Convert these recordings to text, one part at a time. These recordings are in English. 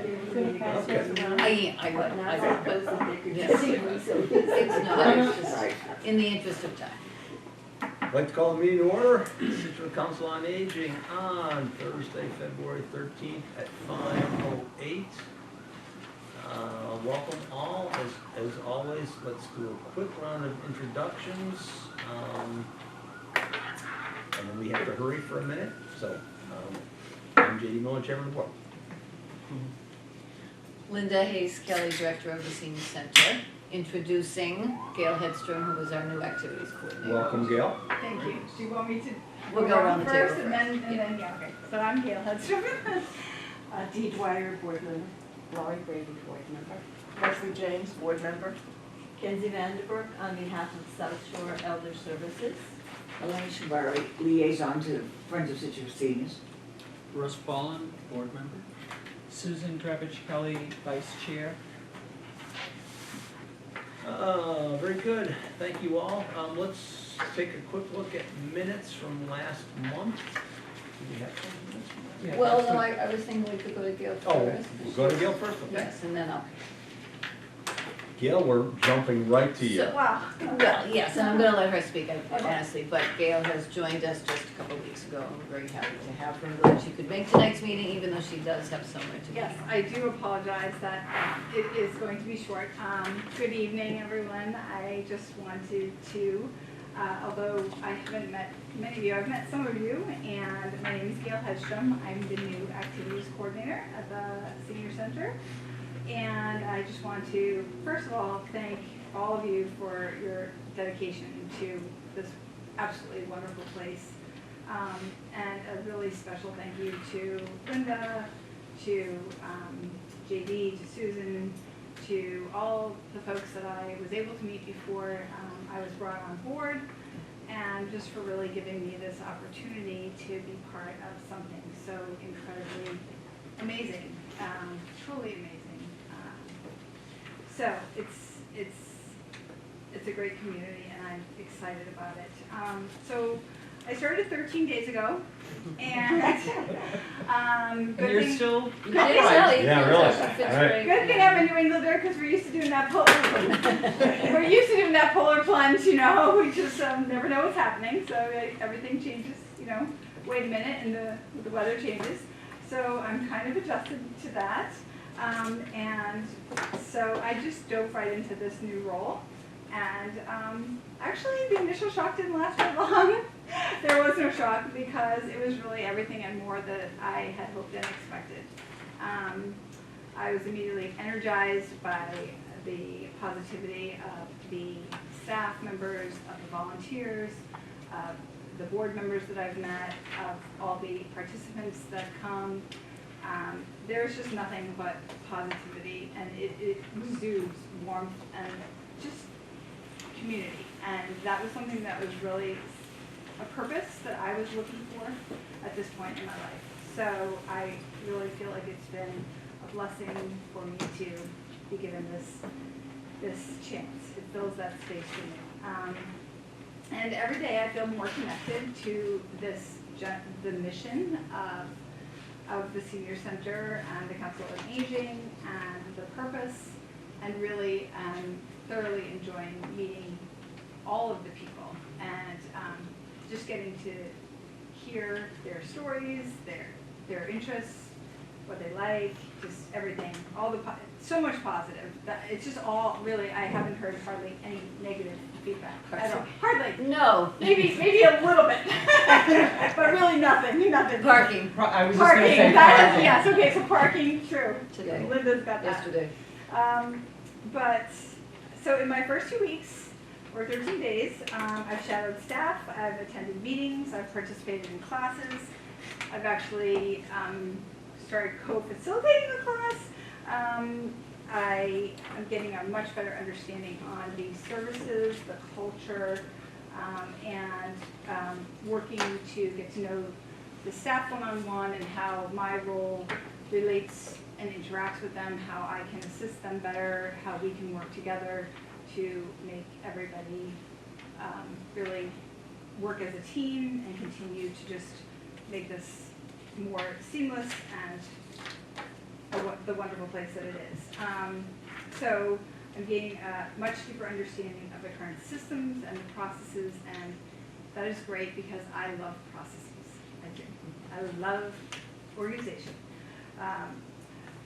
I will, but yes, it's not, it's just in the interest of time. I'd like to call the meeting to order. Scituate Council on Aging on Thursday, February 13th at 5:08. Welcome all. As always, let's do a quick round of introductions. And then we have to hurry for a minute. So, I'm J.D. Miller, Chairman of the Board. Linda Hayes Kelly, Director of the Senior Center, introducing Gail Hedstrom, who is our new activities coordinator. Welcome, Gail. Thank you. Do you want me to We'll go around the table first and then, yeah, okay. So I'm Gail Hedstrom. Dee Dwyer, board member. Laurie Brady, board member. Leslie James, board member. Kenzie Vandenberg on behalf of South Shore Elder Services. Elaine Shabari, liaison to Friends of Scituate Seniors. Russ Ballin, board member. Susan Drebich Kelly, vice chair. Very good. Thank you all. Let's take a quick look at minutes from last month. Do we have some minutes from last month? Well, no, I was thinking we could go to Gail Oh, first. we'll go to Gail first. Okay. Yes, and then I'll. Gail, we're jumping right to you. So- Wow. Well, yes, and I'm gonna let her speak, honestly, but Gail has joined us just a couple of weeks ago, and we're very happy to have her. I'm glad she could make tonight's meeting, even though she does have somewhere to be. Yes, I do apologize that it is going to be short. Good evening, everyone. I just wanted to, although I haven't met many of you, I've met some of you, and my name is Gail Hedstrom. I'm the new activities coordinator at the Senior Center. And I just want to, first of all, thank all of you for your dedication to this absolutely wonderful place. And a really special thank you to Linda, to JD, to Susan, to all the folks that I was able to meet before I was brought on board, and just for really giving me this opportunity to be part of something so incredibly amazing, truly amazing. So it's a great community, and I'm excited about it. So I started 13 days ago, and good You're thing, still You did tell, you Yeah, did really. tell, she fits All right. very good thing I'm a New Englander, because we're used to doing that polar plunge, you know, we just never know what's happening, so everything changes, you know, wait a minute, and the weather changes. So I'm kind of adjusted to that. And so I just dove right into this new role, and actually the initial shock didn't last very long. There was no shock, because it was really everything and more that I had hoped and expected. I was immediately energized by the positivity of the staff members, of the volunteers, of the board members that I've met, of all the participants that come. There's just nothing but positivity, and it exudes warmth and just community. And that was something that was really a purpose that I was looking for at this point in my life. So I really feel like it's been a blessing for me to be given this chance. It fills that space for me. And every day I feel more connected to the mission of the Senior Center and the Council on Aging and the purpose, and really thoroughly enjoying meeting all of the people and just getting to hear their stories, their interests, what they like, just everything, so much positive. It's just all really, I haven't heard hardly any negative feedback at all. Hardly. No. Maybe a little bit, but really nothing. Parking I was just going to say Parking. Yes, okay, so parking, true. today, Linda's got that. yesterday. But, so in my first 2 weeks, or 13 days, I've shadowed staff, I've attended meetings, I've participated in classes, I've actually started co-facilitating the class. I am getting a much better understanding on the services, the culture, and working to get to know the staff one-on-one and how my role relates and interacts with them, how I can assist them better, how we can work together to make everybody really work as a team and continue to just make this more seamless and the wonderful place that it is. So I'm gaining a much deeper understanding of the current systems and the processes, and that is great because I love processes. I do. I love organization.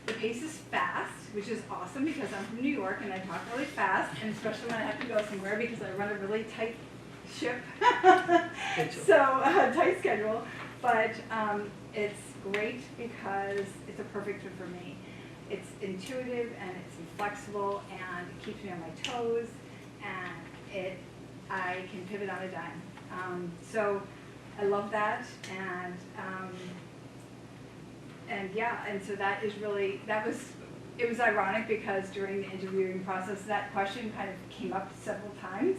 The pace is fast, which is awesome because I'm from New York and I talk really fast, and especially when I have to go somewhere because I run a really tight ship. So, tight schedule. But it's great because it's a perfect fit for me. It's intuitive and it's flexible and it keeps me on my toes, and I can pivot on a dime. So I love that, and yeah, and so that is really, it was ironic because during the interviewing process that question kind of came up several times,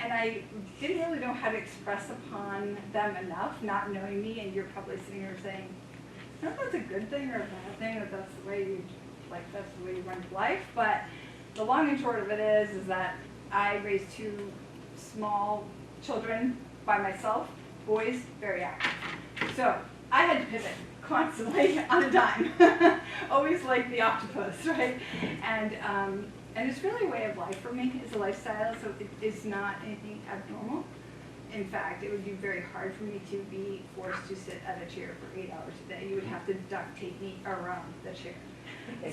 and I didn't really know how to express upon them enough, not knowing me, and you're probably sitting here saying, I don't know if that's a good thing or a bad thing, or that's the way you run your life, but the long and short of it is that I raised 2 small children by myself, boys, very active. So I had to pivot constantly on a dime, always like the octopus, right? And it's really a way of life for me. It's a lifestyle, so it's not anything abnormal. In fact, it would be very hard for me to be forced to sit at a chair for 8 hours a day. You would have to duct tape me around the chair.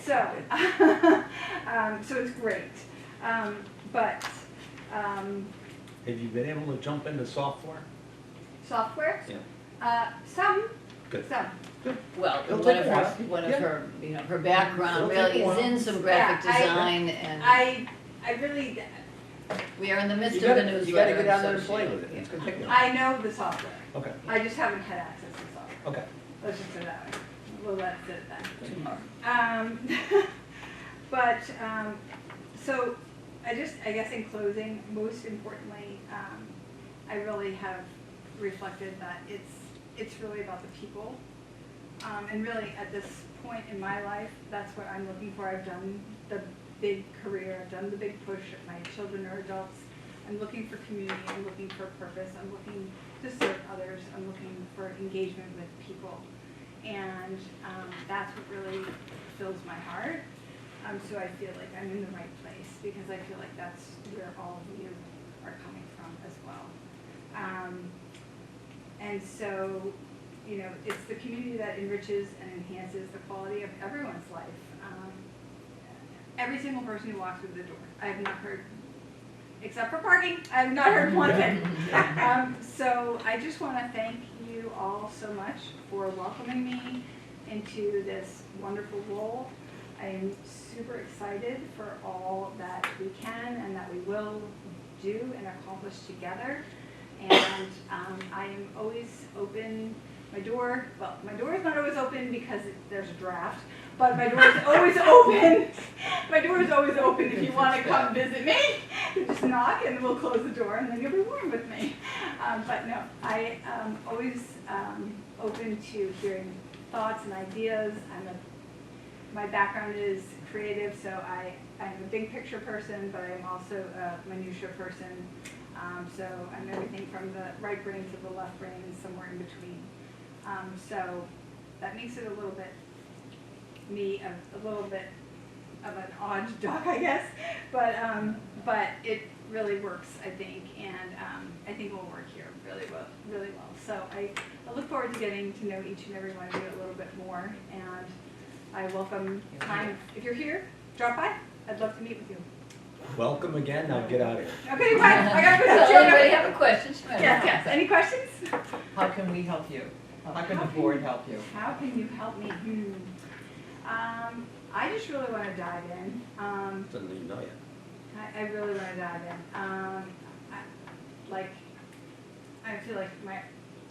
So, so it's great. But Have you been able to jump into software? software, Yeah. some. Good. Some. Well, It'll one take of a her, while. one of Yeah. her, her background It'll take really a is while. in some graphic Yeah, design, and I really, we are in the midst You of a gotta newsletter. get down there and so play she- with it. It's gonna take you. I know the software. Okay, I just haven't had access to software. okay. Let's just say it that way. We'll let it sit at that. Tomorrow. But, so I guess in closing, most importantly, I really have reflected that it's really about the people. And really at this point in my life, that's what I'm looking for. I've done the big career, I've done the big push. My children are adults. I'm looking for community, I'm looking for purpose, I'm looking to serve others, I'm looking for engagement with people. And that's what really fills my heart. So I feel like I'm in the right place because I feel like that's where all of you are coming from as well. And so, it's the community that enriches and enhances the quality of everyone's life. Every single person who walks through the door, I have not heard, except for parking, I have not heard one thing. So I just want to thank you all so much for welcoming me into this wonderful role. I am super excited for all that we can and that we will do and accomplish together. And I am always open. My door is not always open because there's a draft, but my door is always open. My door is always open if you want to come visit me. You just knock and we'll close the door and then you'll be warm with me. But no, I am always open to hearing thoughts and ideas. My background is creative, so I'm a big picture person, but I'm also a minutia person. So I'm everything from the right brain to the left brain and somewhere in between. So that makes it a little bit of an odd duck, I guess. But it really works, I think, and I think we'll work here really well. So I look forward to getting to know each and every one of you a little bit more, and I welcome time. If you're here, drop by. I'd love to meet with you. Welcome again, now get out of here. Okay, bye. I gotta put Does the joke anybody up. have a question? She might have Yes. a Any questions? How can we help you? How can the board help you? How can you help me? I just really want to dive in. Doesn't even know yet. I really want to dive in. I feel like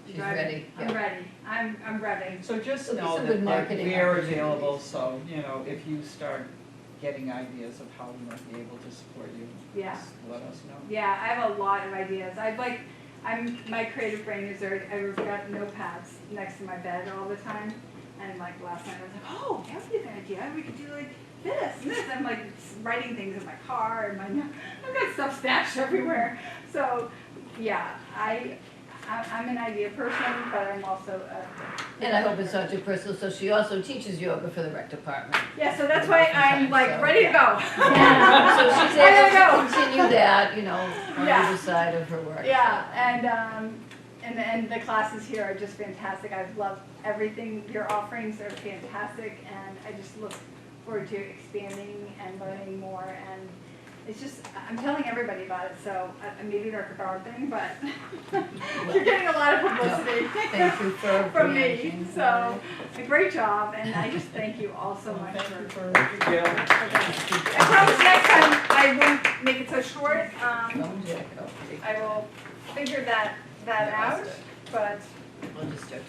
She's ready, I'm yeah. ready. I'm ready. So just It'll be know some good that marketing we are opportunities. available, so, if you start getting ideas of how we might be able to support you, Yeah. just let us know. Yeah, I have a lot of ideas. My creative brain is there. I've got notepads next to my bed all the time. And like last night I was like, oh, that would be a good idea. We could do like this and this. I'm like writing things in my car and I've got stuff stashed everywhere. So yeah, I'm an idea person, but I'm also a. And I hope it's not too personal, so she also teaches yoga for the rec department. Yeah, so that's why I'm like ready to go. So she's I able gotta to continue that, you know, on Yeah. either side of her work. Yeah, and the classes here are just fantastic. I've loved everything. Your offerings are fantastic, and I just look forward to expanding and learning more. And it's just, I'm telling everybody about it, so maybe that's a bad thing, but you're getting a lot of publicity Thank you for from me. managing. So, a great job, and I just thank you all so much for. Thank you, Gail. I promise next time I won't make it so short. I will figure that out, but We'll just start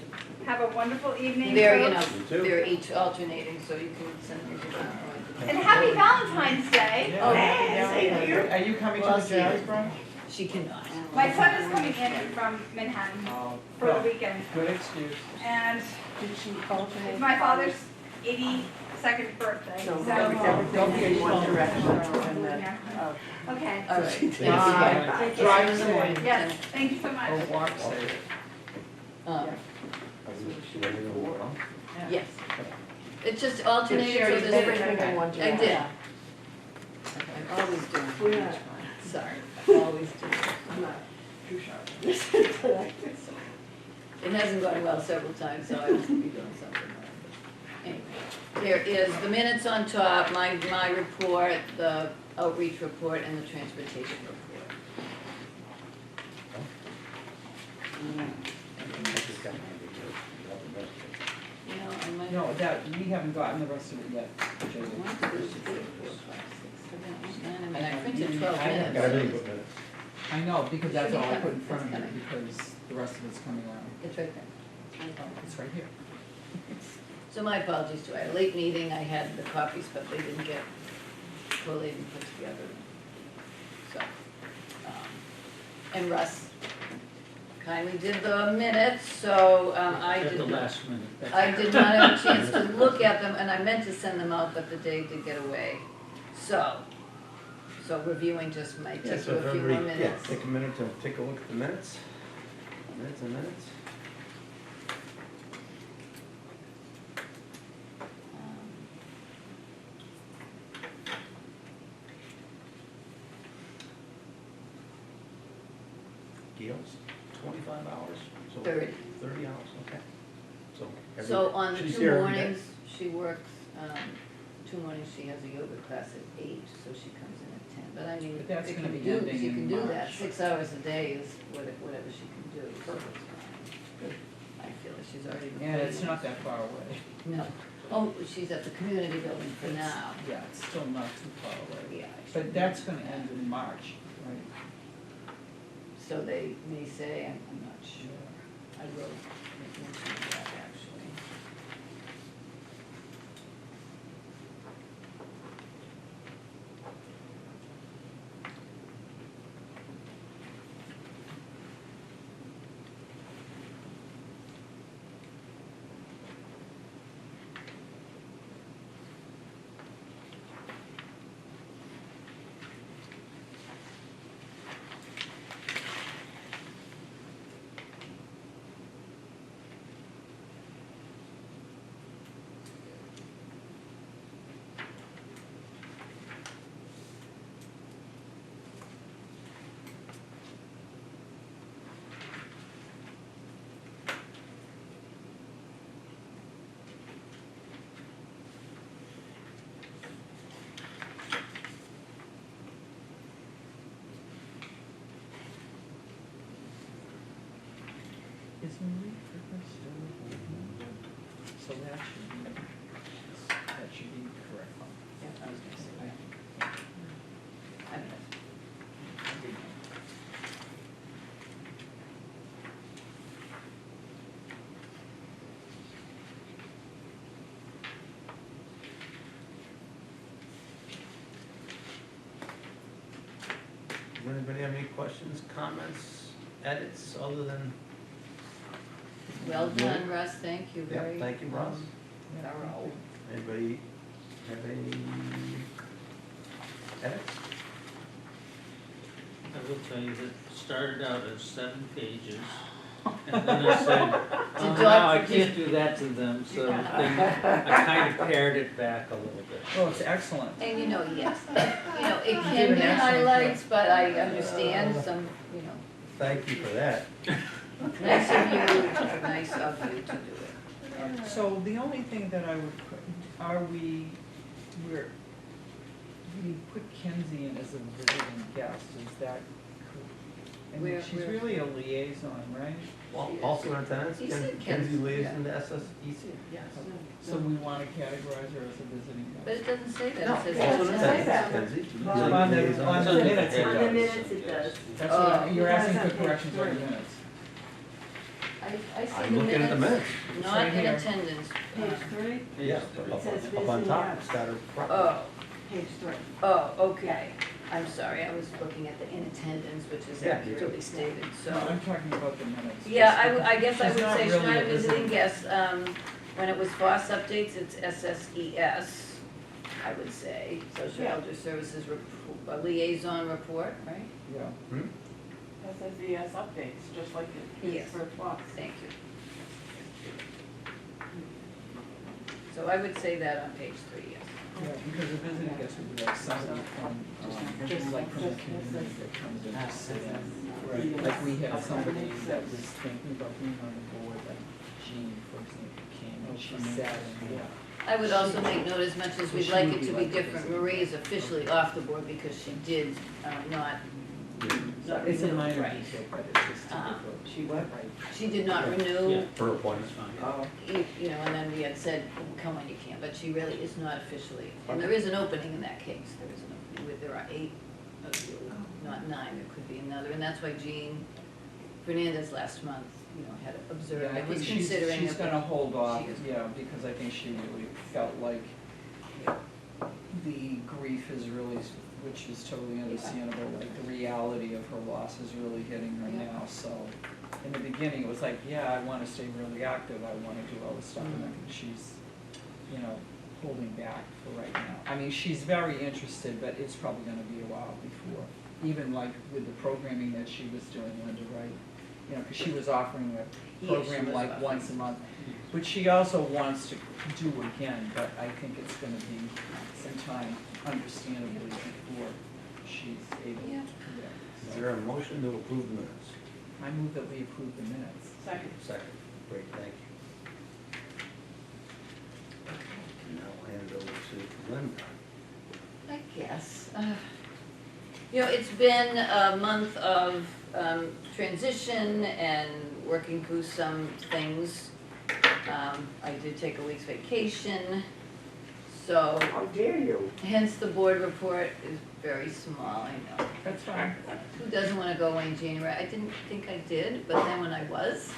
have a wonderful evening. to, they're, you folks. know, You too. they're each alternating, so you can send me the. And happy Valentine's Day. Oh, Hey, Are you coming Well to the said. jazz brunch? She cannot. My son is coming in from Manhattan Oh, for the weekend, good excuse. and Did she alternate? it's my father's 82nd birthday, So so. everything in one direction and then, Yeah. oh. Okay, All right, thanks Bye. again. Drive in the morning. yes, thank you so much. Or walk safe. Yes. It's just alternating, so Sherry's there's. everything in one I direction. did. I'm always doing Yeah. each one. Sorry, I always do. I'm not too sharp. It hasn't gone well several times, so I must be doing something wrong. Anyway, there is the minutes on top, my report, the outreach report, and the transportation report. You know, I might. No, that, we haven't gotten the rest of it yet, Jody. 1, 2, 3, 4, 5, 6, 7, 8, 9. I mean, I printed 12 I have- minutes. I know, because that's all I put in It's front of me, coming. because the rest of it's coming around. It's right there. It's right here. So my apologies too, I had a late meeting, I had the copies, but they didn't get collated and put together. So, and Russ kindly did the minutes, so I At did the not, last minute. That's- I did not have a chance to look at them, and I meant to send them out, but the day did get away. So reviewing just might Yeah, take so you if a few more everybody, yeah, minutes. take a minute to take a look at the minutes. Minutes and minutes. Um, Gail's 25 hours? So 30. 30 hours, okay. So. So on the she's 2 here every day. mornings, she works, 2 mornings, she has a yoga class at 8, so she comes in at 10. But I mean, But that's it gonna can be do, ending she in can do that, March. 6 hours a day is whatever she can do, so it's fine. I feel like she's already. been And it's putting not in- that far away. No, oh, she's at the community building for It's- now. Yeah, it's still not too far away. Yeah. But that's gonna end in March, right? So they may say, I'm not sure, I will make mention of that actually. Is Marie Fricker still working? So that should be correct. Yeah, I was gonna say that. I don't know. Does anybody have any questions, comments, edits, other than? Well done, Russ, thank you Yeah, very. thank you, Russ. Thorough. Anybody have any edits? I will tell you that it started out as 7 pages, And then I said, oh, no, I can't do that to them, so then I kind of pared it back a little bit. Oh, it's excellent. And yes, it did can an be excellent highlights, but I understand some, Thank you for that. nice of you to do it. So the only thing that I would, we put Kenzie in as a visiting guest, is that, I mean, she's Where- really a liaison, right? Also in attendance, He said Kenzie Kenzie, liaison to SSEC? Yes. So we want to categorize her as a visiting But guest. it doesn't say that, No, it says. also in doesn't say attendance, that. Kenzie. On the minutes it On the does. minutes it does. That's what, you're it asking does on for page corrections on the 3. minutes. I see I'm the looking at the minutes. Not Right in here. attendance. Page 3, Yeah, It says up on visiting top, guest. it's got her. Oh, page 3. okay. I'm sorry, I was looking at the in attendance, which is Yeah, accurately stated, No, so. I'm talking about the minutes. Yeah, I guess I She's would not say she's really not a a visiting visiting. guest. When it was FOSS updates, it's SSES, I would say, Social Yeah. Elder Services Liaison Report, right? Yeah. SSES updates, just like it is Yes. for FOX. Thank you. So I would say that on page 3, yes. Yeah, because a visiting guest would be like somebody from, like from the community that comes in to sit in. Right. Like we had somebody that was thinking about being on the board, like Jean, for example, came and she sat in, yeah. I would also make note, as much as we'd She like would it be to be like a different, visiting Marie is officially off the board because she did not It's a renew, minor right. detail, but it's just typical. She what? Right. She did not renew, Yeah. Her appointment. That's fine. Oh, and then we had said, come when you can, but she really is not officially. And there is an opening in that case, there is an opening, there are 8 of you, not 9, there could be another, and that's why Jean Fernandez last month, had observed, Yeah, I and was think she's considering. she's it, gonna but hold off, she is- yeah, because I think she really felt like the grief is really, which is totally understandable, like the reality of her loss is really hitting her Yeah. now, so. In the beginning, it was like, yeah, I wanna stay really active, I wanna do all this stuff, and I think she's, holding back for right now. I mean, she's very interested, but it's probably gonna be a while before, even like with the programming that she was doing, Linda, right? Cause she was offering a she program was like offering. once a month, which she also wants to do again, but I think it's gonna be some time, understandably, before she's able to do Yeah. that. Is there a motion to approve the minutes? I move that we approve the minutes. Second. Second. Great, thank you. Now I'll hand it over to Linda. I guess. It's been a month of transition and working through some things. I did take a week's vacation, so how dare you? hence the board report is very small, I know. That's fine. Who doesn't want to go away in January? I didn't think I did, but then when I was,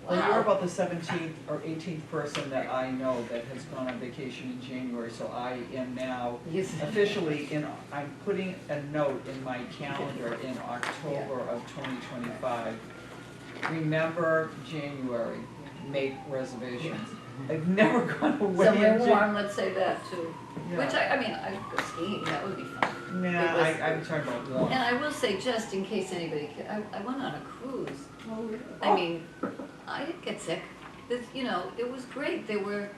Well, you're wow. about the 17th or 18th person that I know that has gone on vacation in January, so I am now Yes. officially I'm putting a note in my calendar in October of 2025. Remember January, make reservations. I've never gone away in Somewhere January. warm, let's say that too. Which I go skiing, that would be fun. Nah, It was- I'm talking about warm. And I will say, just in case anybody, I went on a cruise. Oh, really? I mean, I didn't get sick. It was great. There were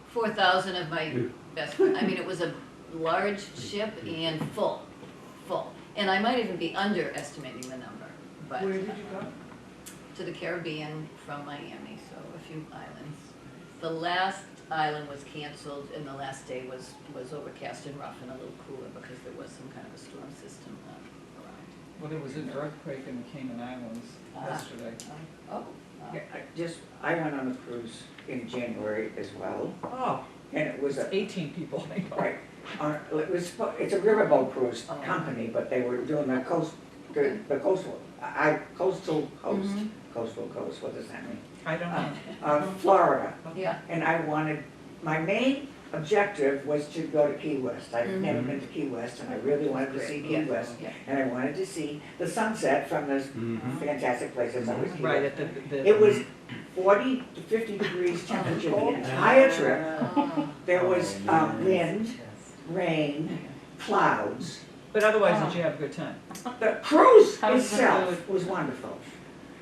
4,000 of my best friends. I mean, it was a large ship and full. And I might even be underestimating the number, but Where did you go? to the Caribbean from Miami, so a few islands. The last island was canceled and the last day was overcast and rough and a little cooler because there was some kind of a storm system around. Well, there was an earthquake in the Cayman Islands yesterday. I went on a cruise in January as well, Oh, and it was it's a, 18 people, I know. right, it's a riverboat cruise company, but they were doing the coastal Mhm. coast, what does that mean? I don't know. Florida, Yeah, and my main objective was to go to Key West. I've Mhm. never been to Key West, and I really wanted to see Key Yeah. West. yeah. And I wanted to see the sunset from those fantastic places that was Key Right, West. at the. It was 40 to 50 degrees temperature the entire trip. Oh. There was wind, rain, clouds. But otherwise, did you have a good time? The cruise How was the itself was wonderful.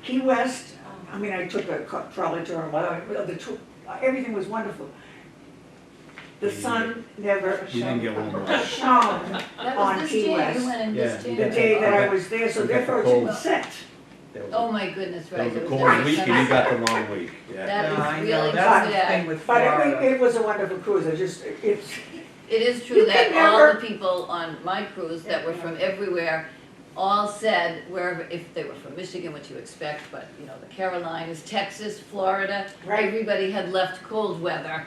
Key West, I mean, I took a trolley tour, and everything was wonderful. The sun never We didn't get one more. shone That on was this Key Jan, West. you went in Yeah, this you the Jan? did. day that I was there, so We got the therefore it cold. didn't set. That was Oh a- my goodness, That right. was a it cold never week and sunny. you got the long week, yeah. That is Yeah, I know, really that's the sad. thing with But Florida. it was a wonderful cruise, it's, It is You true can that all never- the people on my cruise that were from everywhere all said wherever, if they were from Michigan, what you expect, but you know, the Carolinas, Texas, Florida, Right. everybody had left cold weather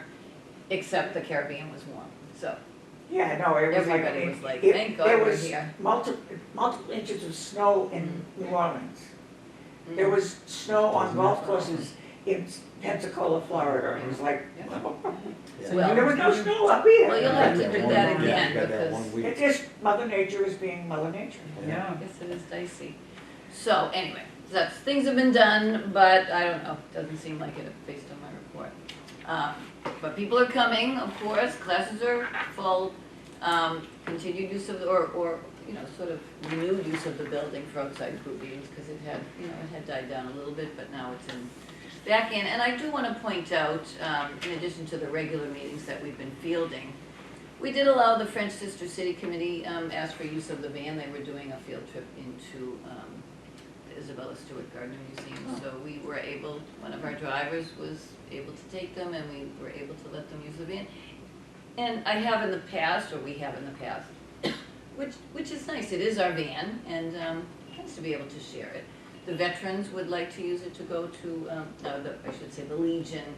except the Caribbean was warm. So yeah, no, it was like, I everybody mean, was like, it- thank there God we're was here. multiple inches of snow in New Orleans. There Mm. was snow on golf courses in Pensacola, Florida, it was like, Yeah. Well- there was no snow up here. Well, you'll have to do that Yeah, again you got that because one week. It's just, Mother Nature is being Mother Nature. Yeah. I guess it is dicey. So anyway, that's, things have been done, but I don't know, doesn't seem like it based on my report. But people are coming, of course, classes are full, continued use of, or, you know, sort of renewed use of the building for outside group meetings, because it had, you know, it had died down a little bit, but now it's back in. And I do want to point out, in addition to the regular meetings that we've been fielding, we did allow the French Sister City Committee, ask for use of the van. They were doing a field trip into the Isabella Stewart Gardner Museum. So we were able, one of our drivers was able to take them and we were able to let them use the van. And I have in the past, or we have in the past, which is nice. It is our van and nice to be able to share it. The veterans would like to use it to go to, I should say the Legion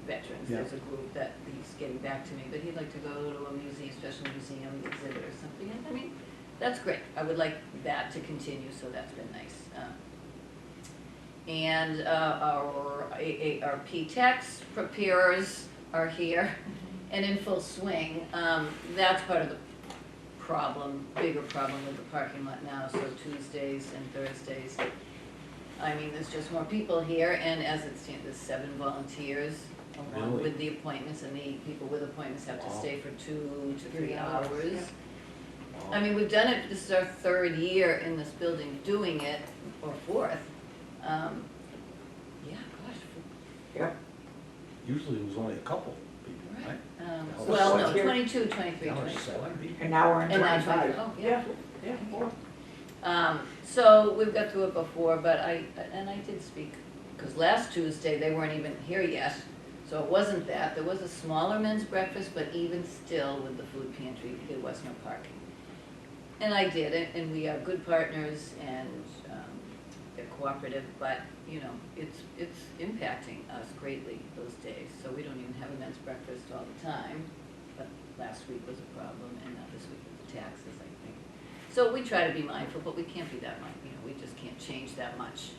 veterans. Yeah. There's a group that he's getting back to me, but he'd like to go to a museum, special museum exhibit or something. And I mean, that's great. I would like that to continue, so that's been nice. And our P-TEX preparers are here and in full swing. That's part of the problem, bigger problem with the parking lot now. So Tuesdays and Thursdays, I mean, there's just more people here, and as it stands, there's 7 volunteers along Really? with the appointments, and the people with appointments have to Wow. stay for 2 to 3 hours. Wow. I mean, we've done it, this is our 3rd year in this building doing it, or 4th. Yeah, gosh. Usually it was only a couple people, right? That was Well, no, seven. 22, 23, Now 24. it's 7 people. An hour and And that's 25. oh, yeah. Yeah, four. So we've got through it before, but I did speak, because last Tuesday, they weren't even here yet, so it wasn't that. There was a smaller men's breakfast, but even still with the food pantry, there was no parking. And I did it, and we are good partners, and they're cooperative, but, you know, it's impacting us greatly those days. So we don't even have a men's breakfast all the time, but last week was a problem, and now this week with the taxes, I think. So we try to be mindful, but we can't be that mindful, you know, we just can't change that much.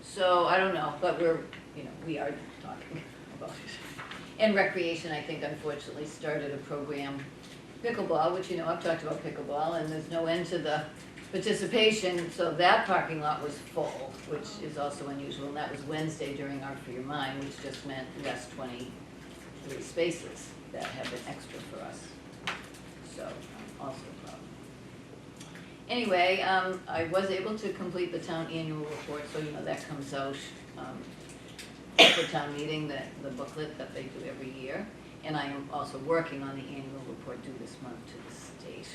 So I don't know, but we're, you know, we are talking about it. And recreation, I think unfortunately started a program, pickleball, which, you know, I've talked about pickleball, and there's no end to the participation, so that parking lot was full, which is also unusual, and that was Wednesday during Art for Your Mind, which just meant less 23 spaces that have been extra for us. So, also a problem. Anyway, I was able to complete the town annual report, so you know that comes out at the town meeting, the booklet that they do every year. And I am also working on the annual report due this month to the state.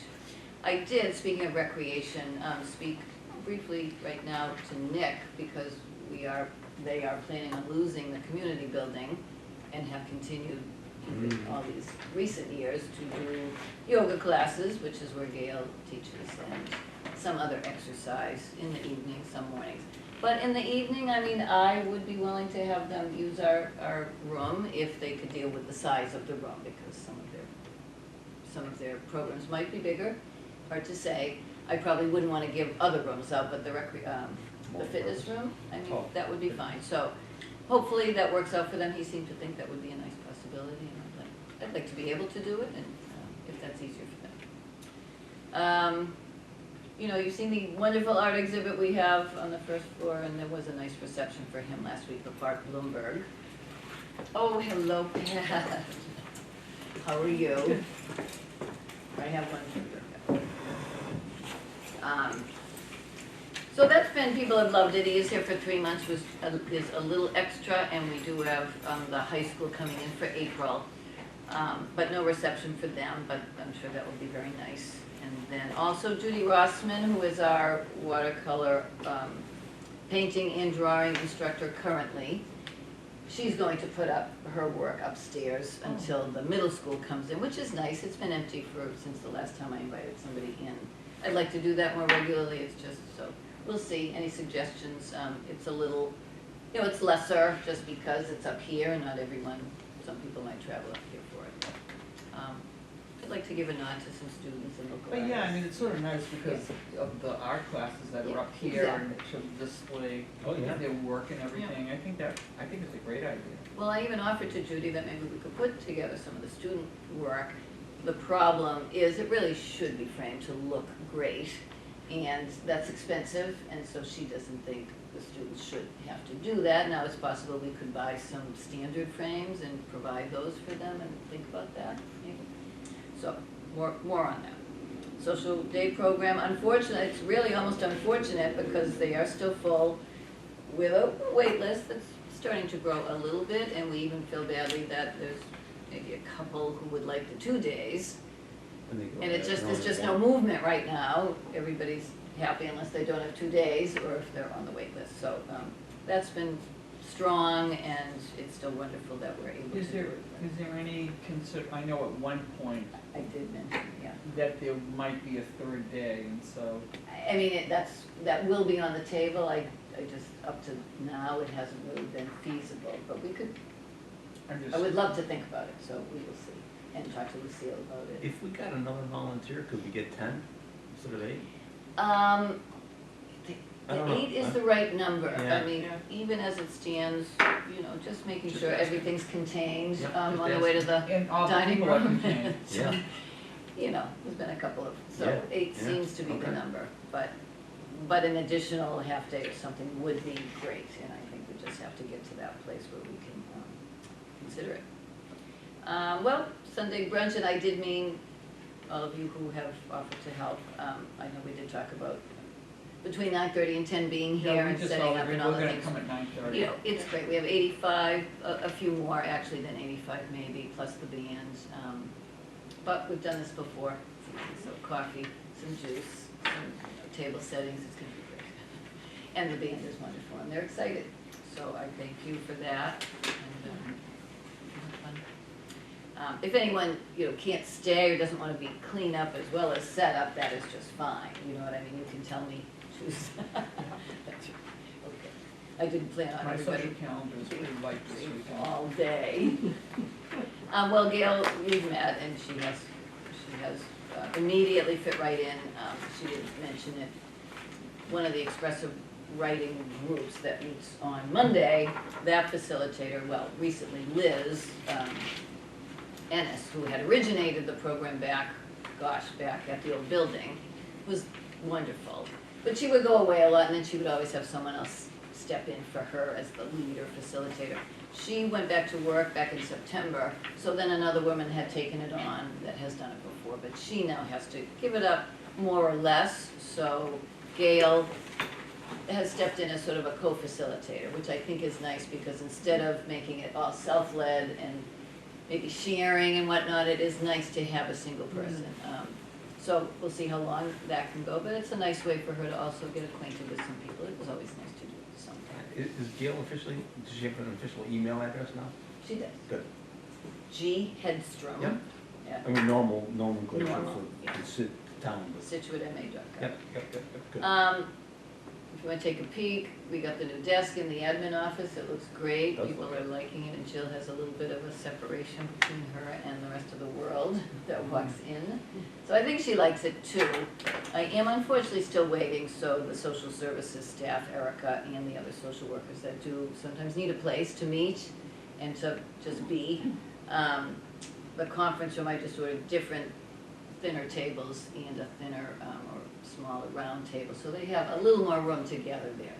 I did, speaking of recreation, speak briefly right now to Nick, because they are planning on losing the community building and have continued in all these recent years to do yoga classes, which is where Gail teaches, and some other exercise in the evening, some mornings. But in the evening, I mean, I would be willing to have them use our room if they could deal with the size of the room, because some of their programs might be bigger, hard to say. I probably wouldn't want to give other rooms out, but the fitness room, I mean, that would be fine. So hopefully that works out for them. He seemed to think that would be a nice possibility, and I'd like to be able to do it, and if that's easier for them. You know, you've seen the wonderful art exhibit we have on the first floor, and there was a nice reception for him last week with Bart Bloomberg. Oh, hello, Pat. How are you? I have one for you. So that's been, people have loved it. He is here for 3 months, was, is a little extra, and we do have the high school coming in for April. But no reception for them, but I'm sure that will be very nice. And then also Judy Rossman, who is our watercolor painting and drawing instructor currently. She's going to put up her work upstairs until the middle school comes in, which is nice. It's been empty since the last time I invited somebody in. I'd like to do that more regularly. It's just so. We'll see, any suggestions, it's a little, it's lesser just because it's up here and not everyone, some people might travel up here for it. But, I'd like to give a nod to some students and local But yeah, I artists. mean, it's sort of nice because of the art classes that are up here and to display Oh, yeah. their work and everything. I think it's a great idea. Well, I even offered to Judy that maybe we could put together some of the student work. The problem is it really should be framed to look great, and that's expensive, and so she doesn't think the students should have to do that. Now, it's possible we could buy some standard frames and provide those for them and think about that, maybe. So, more on that. Social day program, unfortunately, it's really almost unfortunate because they are still full with a wait list that's starting to grow a little bit, and we even feel badly that there's maybe a couple who would like the 2 days. And it's just, there's just no movement right now. Everybody's happy unless they don't have 2 days or if they're on the wait list. So that's been strong, and it's still wonderful that we're able to Is do there, it. is there any I know at one point I did mention, yeah. that there might be a third day, and so, I mean, that will be on the table. I just, up to now, it hasn't really been feasible, but we could, I would love to think about it, so we will see, and talk to Lucille about it. If we got another volunteer, could we get 10 instead of 8? I don't The know. 8 is the right number. Yeah. I mean, Yeah. even as it stands, just making Just sure asking. everything's contained Yeah, on just the way to asking. the and all the dining people are room. contained. Yeah. There's been a couple of, so Yeah, 8 yeah, seems to be the okay. number, but an additional half day or something would be great, and I think we just have to get to that place where we can consider it. Well, Sunday brunch, and I did mean all of you who have offered to help. I know we did talk about between 9:30 and 10 being here Yeah, we and just setting all up agreed and all we're the gonna things. come at 9:30. It's great, we have 85, a few more actually than 85 maybe, plus the band. But we've done this before, so coffee, some juice, some table settings, it's gonna be great. And the band is wonderful, and they're excited, so I thank you for that. And, have fun. If anyone, can't stay or doesn't wanna be clean up as well as set up, that is just fine, you know what I mean, you can tell me, choose. That's right. Okay, I didn't plan on My everybody social calendar is pretty light this weekend. all day. Well, Gail, we've met, and she has immediately fit right in. She didn't mention it. One of the expressive writing groups that meets on Monday, that facilitator, well, recently Liz Ennis, who had originated the program back at the old building, was wonderful. But she would go away a lot, and then she would always have someone else step in for her as the lead or facilitator. She went back to work back in September, so then another woman had taken it on that has done it before, but she now has to give it up more or less, so Gail has stepped in as sort of a co-facilitator, which I think is nice, because instead of making it all self-led and maybe sharing and whatnot, it is nice to have a single person. So we'll see how long that can go, but it's a nice way for her to also get acquainted with some people. It was always nice to do something. Is Gail officially, does she have an official email address now? She does. Good. G. Hedstrom. Yep. Yeah. I mean, normal nomenclature Normal, yeah. for the town. but- SituateMA.gov. Yep, good. If you want to take a peek, we got the new desk in the admin office. It looks great. Does People look are good. liking it, and Jill has a little bit of a separation between her and the rest of the world that walks in. So I think she likes it too. I am unfortunately still waiting, so the social services staff, Erica, and the other social workers that do sometimes need a place to meet and to just be. The conference room, I just ordered different thinner tables and a thinner or smaller round table, so they have a little more room to gather there,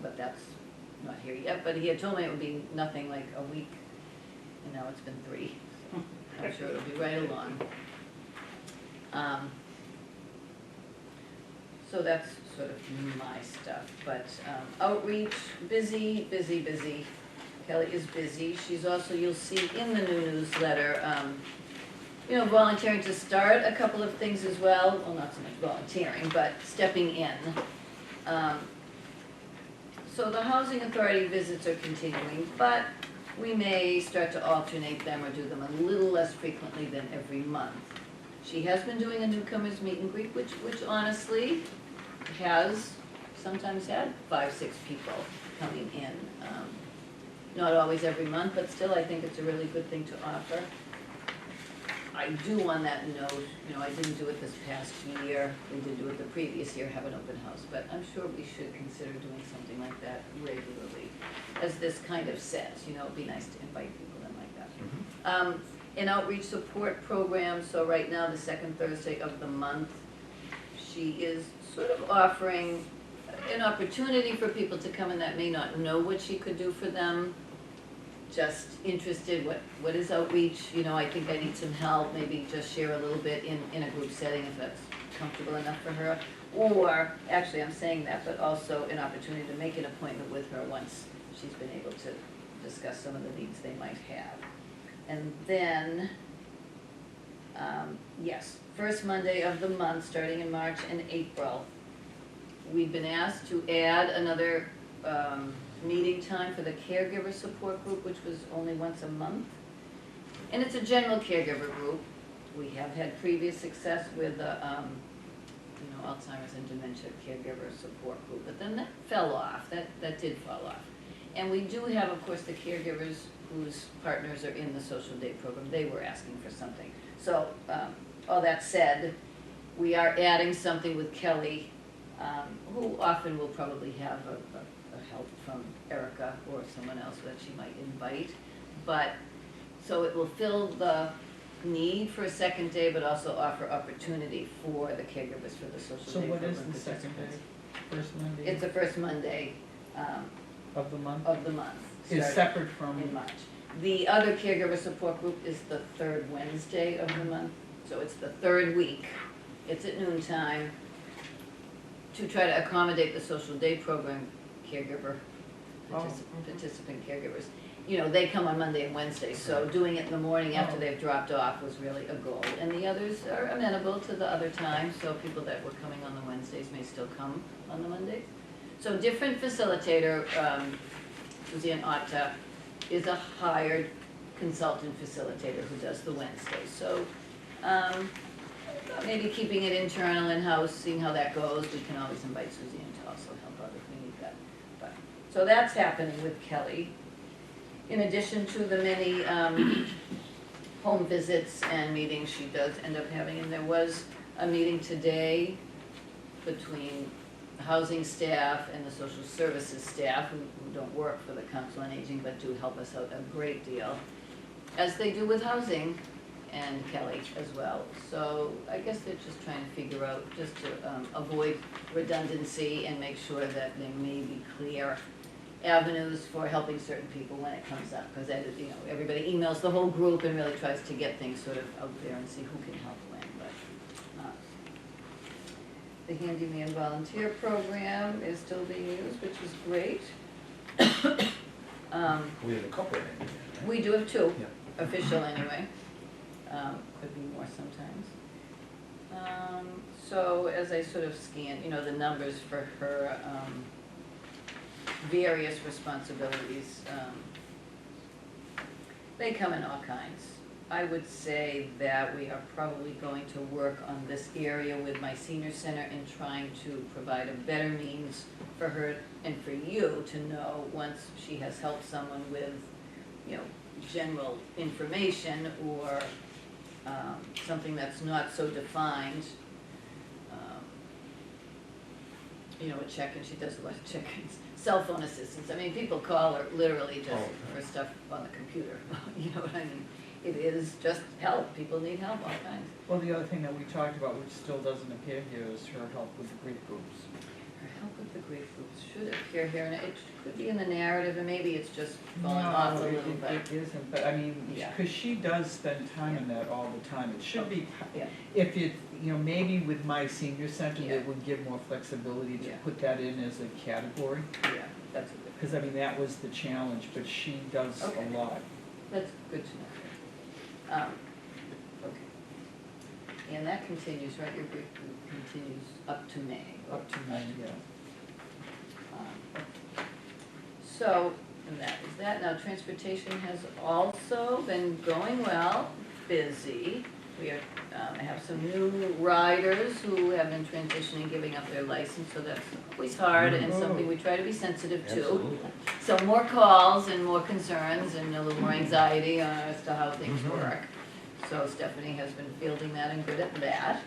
but that's not here yet. But he had told me it would be nothing like a week, and now it's been 3, so I'm sure it'll be right along. So that's sort of my stuff, but outreach, busy, busy, busy. Kelly is busy. She's also, you'll see in the new newsletter, volunteering to start a couple of things as well. Well, not so much volunteering, but stepping in. So the housing authority visits are continuing, but we may start to alternate them or do them a little less frequently than every month. She has been doing a newcomers meet and greet, which honestly has sometimes had 5-6 people coming in. Not always every month, but still I think it's a really good thing to offer. I do on that note, I didn't do it this past year, we did do it the previous year, have an open house, but I'm sure we should consider doing something like that regularly. As this kind of says, it'd be nice to invite people in like that. An outreach support program, so right now, the second Thursday of the month, she is sort of offering an opportunity for people to come in that may not know what she could do for them, just interested, what is outreach, I think I need some help, maybe just share a little bit in a group setting if that's comfortable enough for her. Or, actually I'm saying that, but also an opportunity to make an appointment with her once she's been able to discuss some of the needs they might have. And then, yes, first Monday of the month, starting in March and April, we've been asked to add another meeting time for the caregiver support group, which was only once a month. And it's a general caregiver group. We have had previous success with the Alzheimer's and dementia caregiver support group, but then that fell off, that did fall off. And we do have, of course, the caregivers whose partners are in the social day program. They were asking for something. So, all that said, we are adding something with Kelly, who often will probably have a help from Erica or someone else that she might invite. But, so it will fill the need for a second day, but also offer opportunity for the caregivers for the social So day what program is the second day? participants. First Monday? It's the first Monday Of the month? of the month. Is starting separate from, in March. The other caregiver support group is the third Wednesday of the month, so it's the third week. It's at noon time to try to accommodate the social day program caregiver, participant caregivers. They come on Monday and Wednesday, so doing it in the morning after they've dropped off was really a goal. And the others are amenable to the other times, so people that were coming on the Wednesdays may still come on the Mondays. So different facilitator, Suzanne Otta, is a hired consultant facilitator who does the Wednesdays. So maybe keeping it internal in-house, seeing how that goes. We can always invite Suzanne to also help out if we need that. So that's happening with Kelly. In addition to the many home visits and meetings she does end up having, and there was a meeting today between the housing staff and the social services staff who don't work for the Council on Aging but do help us out a great deal, as they do with housing, and Kelly as well. So I guess they're just trying to figure out, just to avoid redundancy and make sure that there may be clear avenues for helping certain people when it comes up, because everybody emails the whole group and really tries to get things sort of out there and see who can help when. But the handyman volunteer program is still being used, which is great. We have a couple of them. We do have 2, Yeah. official anyway. Could be more sometimes. So as I sort of scan, the numbers for her various responsibilities, they come in all kinds. I would say that we are probably going to work on this area with my senior center in trying to provide a better means for her and for you to know once she has helped someone with, general information or something that's not so defined. A check-in, she does a lot of check-ins. Cell phone assistance, people call her literally just for stuff on the computer, you know what I mean? It is just help, people need help, all kinds. well, the other thing that we talked about, which still doesn't appear here, is her help with the grief groups. help with the grapefruits should appear here, and it could be in the narrative, and maybe it's just falling off a No, little bit. it isn't, but I mean, Yeah. because she does spend time in that all the time. It should be, Yeah. if it, you know, maybe with my senior center, Yeah. they would give more flexibility to Yeah. put that in as a category. Yeah, that's a good, Because I mean, that was the challenge, but she does Okay. a lot. that's good to know. Okay. And that continues, right, your grapefruit continues up to May. Up to 90, yeah. So, and that is that. Now, transportation has also been going well, busy. We are, I have some new riders who have been transitioning, giving up their license, so that's always hard and something we try to be sensitive to. Absolutely. So more calls and more concerns and a little more anxiety as to how things work. So Stephanie has been fielding that and good at that.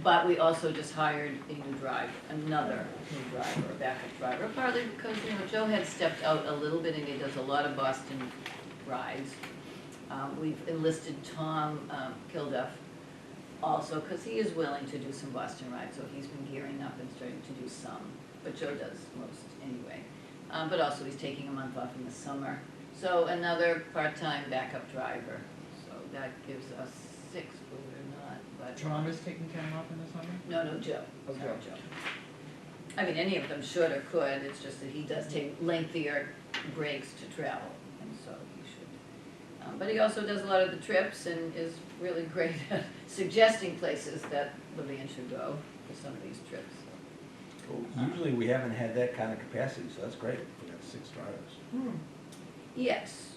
But we also just hired a new driver, another new driver, a backup driver, partly because, you know, Joe had stepped out a little bit and he does a lot of Boston rides. We've enlisted Tom Kilduff also, because he is willing to do some Boston rides, so he's been gearing up and starting to do some, but Joe does most anyway. But also he's taking a month off in the summer. So another part-time backup driver, so that gives us 6, believe it or not, but. Tom is taking time off in the summer? No, Joe. Oh, Sorry, Joe. I mean, any of them should or could, it's just that he does take lengthier breaks to travel, and so he should. But he also does a lot of the trips and is really great at suggesting places that Levan should go for some of these trips. Well, usually we haven't had that kind of capacity, so that's great. We got 6 drivers. Yes,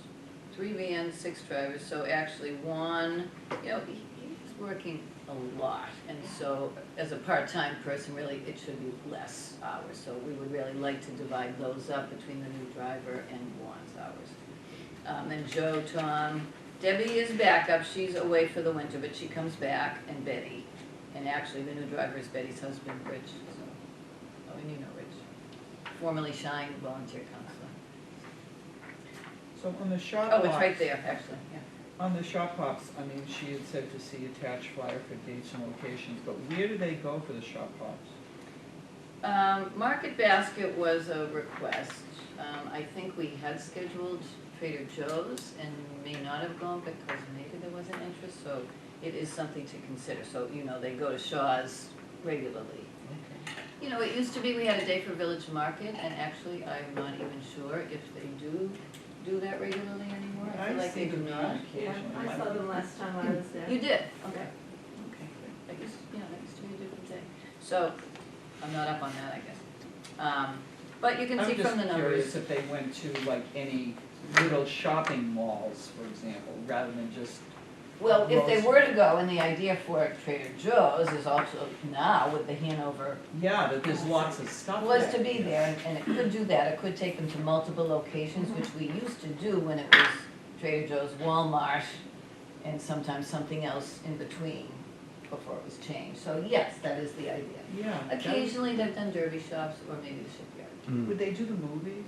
3 vans, 6 drivers, so actually one, you know, he's working a lot, and so as a part-time person, really, it should be less hours, so we would really like to divide those up between the new driver and Juan's hours. And Joe, Tom, Debbie is back up, she's away for the winter, but she comes back, and Betty, and actually the new driver is Betty's husband, Rich, so, oh, and you know Rich, formerly Shine volunteer counselor. So on the shop Oh, it's lots- right there, actually, yeah. On the shop hops, I mean, she had said to see attached flyer for dates and locations, but where do they go for the shop hops? Market Basket was a request. I think we had scheduled Trader Joe's and may not have gone because maybe there wasn't interest, so it is something to consider. So, you know, they go to Shaw's regularly. You know, it used to be we had a day for Village Market, and actually, I'm not even sure if they do that regularly anymore. I feel like they do not. Occasionally. I saw them last time I was there. You did? Okay. Okay, good. That used, yeah, that used to be a different thing. So, I'm not up on that, I guess. But you can see from the I'm just numbers. curious if they went to like any little shopping malls, for example, rather than just, Well, if they Rose. were to go, and the idea for Trader Joe's is also now with the Hanover, yeah, that there's lots of stuff was there. to be there, and it could do that. It could take them to multiple locations, which we used to do when it was Trader Joe's, Walmart, and sometimes something else in between before it was changed. So yes, that is the idea. Yeah. that would- Occasionally, they've done derby shops or maybe the shipyard. Would they do the movies?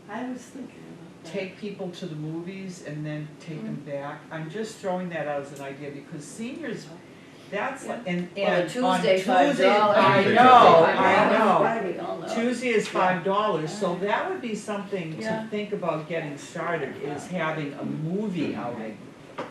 I was thinking about that. Take people to the movies and then take them back? I'm just throwing that out as an idea because seniors, that's like, and Well, on a Tuesday, Tuesday, $5. I Tuesday, know, $5. I know. Right, we all know. Tuesday is $5, so that would be something to Yeah. think about getting started, is having a movie outing.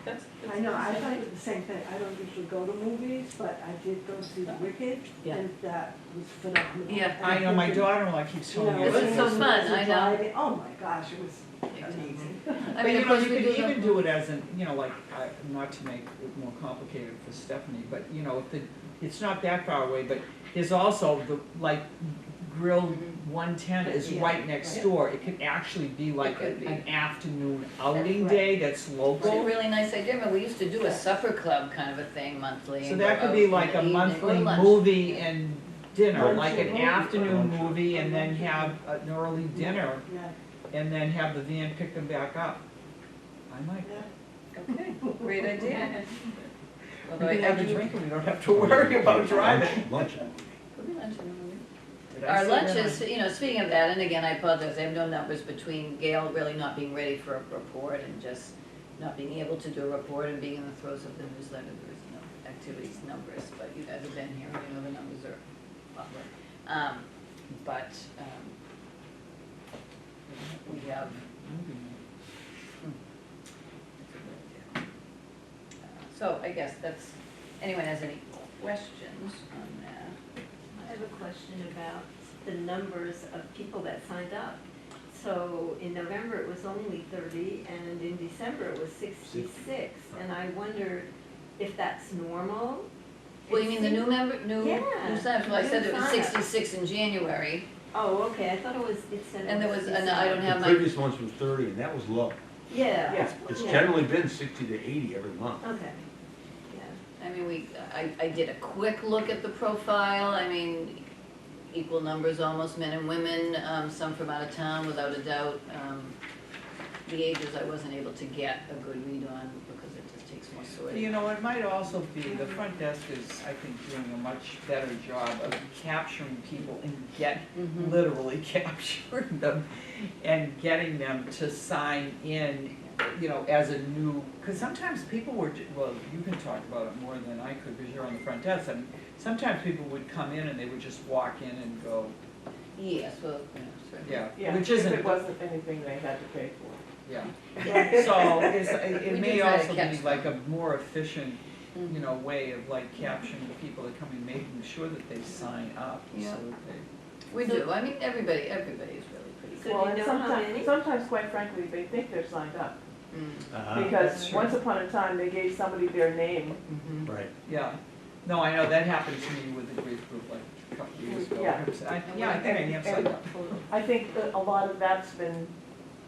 That's I know, I thought it was the same thing. I don't usually go to movies, but I did go see Wicked, Yeah. and that was phenomenal. Yeah. And I know, my thinking, daughter-in-law keeps you telling me. know, It was about so this. when fun, was I know. driving- Oh my gosh, it was amazing. I But mean, you of know, course, you we could do even the, do it as an, you know, like, not to make it more complicated for Stephanie, but, you know, if it's not that far away, but there's also the, like, Grill 110 is Yeah. right next Yeah. door. It could actually be like could be. an afternoon outing right. day that's it's a local. really nice idea. But we used to do a supper club kind of a thing monthly. So and that go could be out in like the a evening, monthly or lunch. movie and dinner, Lunch like and an movie. afternoon Lunch. movie and then Lunch and have an early dinner Yeah, and then have the van pick them back up. I might. yeah. Okay, great idea. Although We can I have a do- drink and we don't have to worry about driving. Lunch. Could be lunch in the movie. Did I Our say that? lunches, you know, speaking of that, and again, I apologize, I have no numbers between Gail really not being ready for a report and just not being able to do a report and being in the throes of the newsletter, there is no activities numbers, but you guys have been here, you know the numbers are lovely. We have, so I guess that's, anyone has any questions on that? I have a question about the numbers of people that signed up. So in November it was only 30, and in December it was 66, and I wondered if that's normal? Well, you mean the new member, new Yeah, signups? Well, I said it was new signups. 66 in January, Oh, okay, I thought it said it and there was, and I don't The have my, previous ones were 30, and that was low. Yeah. Yeah. It's Yeah. generally been 60 to 80 every month. Okay, yeah. I mean, I did a quick look at the profile, I mean, equal numbers almost, men and women, some from out of town, without a doubt. The ages I wasn't able to get a good read on, because it just takes more sorting. You know, it might also be, the front desk is, I think, doing a much better job of capturing people and literally capturing them and getting them to sign in, you know, as a new, because sometimes people were, well, you can talk about it more than I could because you're on the front desk. I mean, sometimes people would come in and they would just walk in and go, Yes, well, you know, certainly. yeah, Yeah, which if isn't, it wasn't anything they had to pay for. yeah. Yeah. So We it do may try to also catch be like a more efficient, Mhm. you know, way of like capturing the people that come in, making sure that they sign up so Yeah. that they. We do, I mean, everybody is really pretty So good. do you And know how many? sometimes, quite frankly, they think they're signed up. Mm, Because That's true. once upon a time, they gave somebody their name. mhm. Right. Yeah, no, I know, that happened to me with the grief group like a couple of years ago. Yeah. Yeah, I think I have signed up. I think that a lot of that's been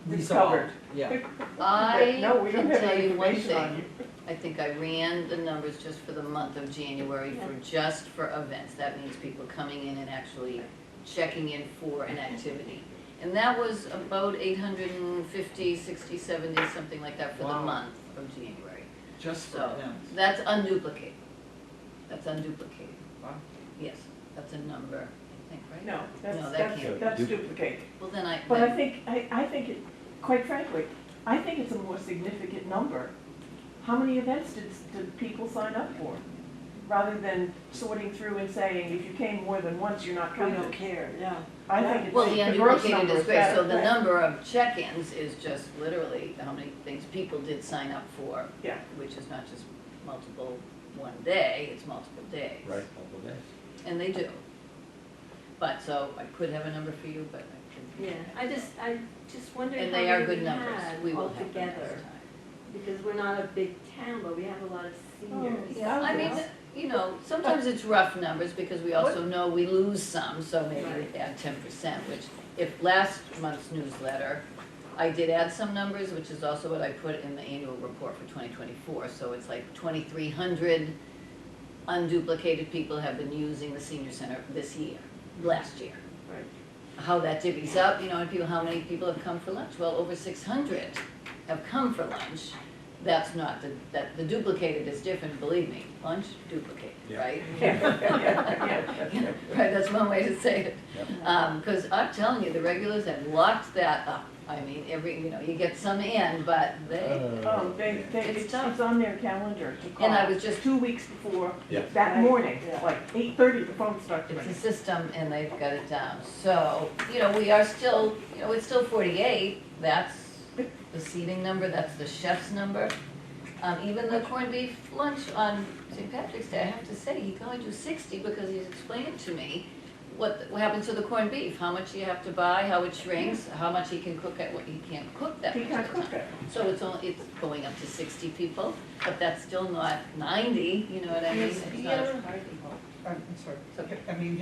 Resolved, discovered. yeah. I No, we don't can have tell any you one information on thing, you. I think I ran the numbers just for the month of January for just for events. That means people coming in and actually checking in for an activity. And that was about 850, 60, 70, something like that for the Wow. month of January. Just for So, events. that's unduplicated. That's unduplicated. Wow. Yes, that's a number, I think, right? No, No, that can't be. that's duplicated. Well, then But I think it, quite frankly, I think it's a more significant number. How many events did people sign up for? Rather than sorting through and saying, if you came more than once, you're not We counted. don't care, yeah. I think it's, Well, the gross unduplicated number is great, so better. the number of check-ins is just literally how many things people did sign up for. Yeah. Which is not just multiple one day, it's multiple days. Right, couple of days. And they do. But, so, I could have a number for you, but I Yeah, I just wondered can, and how they are many good we numbers, had we will have them altogether. next time. Because we're not a big town, but we have a lot of seniors. yeah. I mean, you know, sometimes it's rough numbers, because we also know we lose some, so maybe we add 10%, which, if last month's newsletter, I did add some numbers, which is also what I put in the annual report for 2024, so it's like 2,300 unduplicated people have been using the senior center this year, last year. Right. How that divvies up, you know, and people, how many people have come for lunch? Well, over 600 have come for lunch. That's not, the duplicated is different, believe me, lunch duplicated, Yeah. right? Yeah. Right, that's one way to say it. Yep. Because I'm telling you, the regulars have locked that up. I mean, you know, you get some in, but they, Oh, It's tough. it's on their calendar to call. And I was just- 2 weeks before, Yeah. that Right. morning, Yeah. like 8:30, the phone starts it's a ringing. system and they've got it down. So, you know, we are still, you know, it's still 48. That's the seating number, that's the chef's number. Even the corned beef lunch on St. Patrick's Day, I have to say, he can only do 60 because he's explained to me what happens to the corned beef, how much you have to buy, how it shrinks, how much he can cook at what he can't cook that He much can't at a cook time. it. So it's going up to 60 people, but that's still not 90, you know what I mean? Yes, It's yeah. not, I'm sorry, Okay. I mean,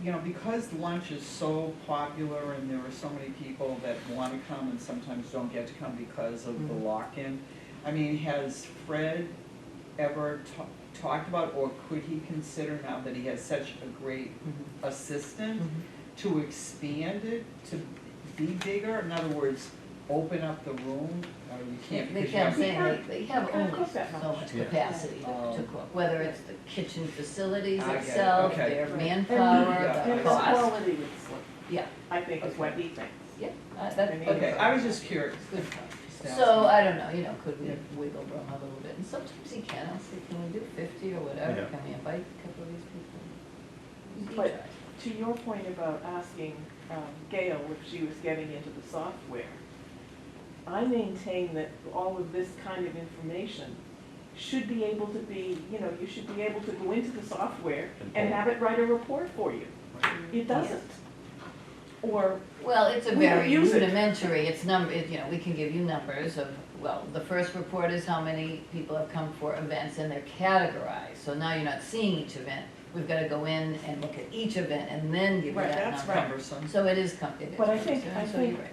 you know, because lunch is so popular and there are so many people that want to come and sometimes don't get to come because of the Mhm. lock-in, I mean, has Fred ever talked about, or could he consider, now that he has such a great assistant, to expand it to be bigger? In other words, open up the room, or you can't, They because you kept have. saying they have You can't only cook that so much. much Yeah. capacity Oh. to cook, whether it's the kitchen facilities I get it. itself, Okay. their Right. manpower, Yeah. the And the cost. quality would slip, Yeah, I think is what he thinks. yeah, that, I mean, Okay, I was just curious. good. staff. So, I don't know, could we wiggle room a little bit, and sometimes he can, I'll say, can we do 50 or whatever, Yeah. can we invite a couple of these people? He But tries. to your point about asking Gail if she was getting into the software, I maintain that all of this kind of information should be able to be, you should be able to go into the software and have it write a report for you. It doesn't. Or, Well, it's a We don't very use it. rudimentary, we can give you numbers of, well, the first report is how many people have come for events and they're categorized. So now you're not seeing each event, we've gotta go in and look at each event and then give you Right, that number. That's cumbersome, So it is But I think- cumbersome, I so you're think- right.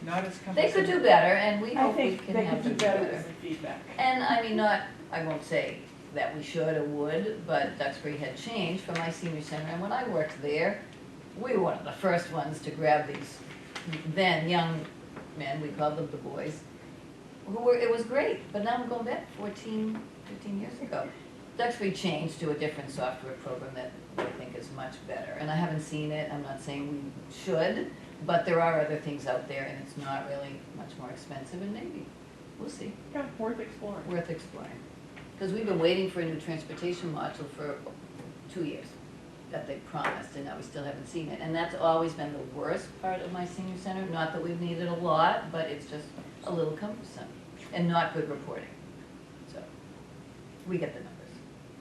not as cumbersome. They could do better, and we I hope we think can they have could them do do better better. with some feedback. And I mean, I won't say that we should or would, but Duxbury had changed from my senior center, and when I worked there, we were one of the first ones to grab these then young men, we called them the boys, it was great, but now I'm going back 14, 15 years ago. Duxbury changed to a different software program that I think is much better, and I haven't seen it, I'm not saying we should, but there are other things out there, and it's not really much more expensive, and maybe, we'll see. Yeah, worth exploring. Worth exploring. Because we've been waiting for a new transportation module for 2 years that they promised, and now we still haven't seen it. And that's always been the worst part of my senior center. Not that we've needed a lot, but it's just a little cumbersome and not good reporting. So, we get the numbers.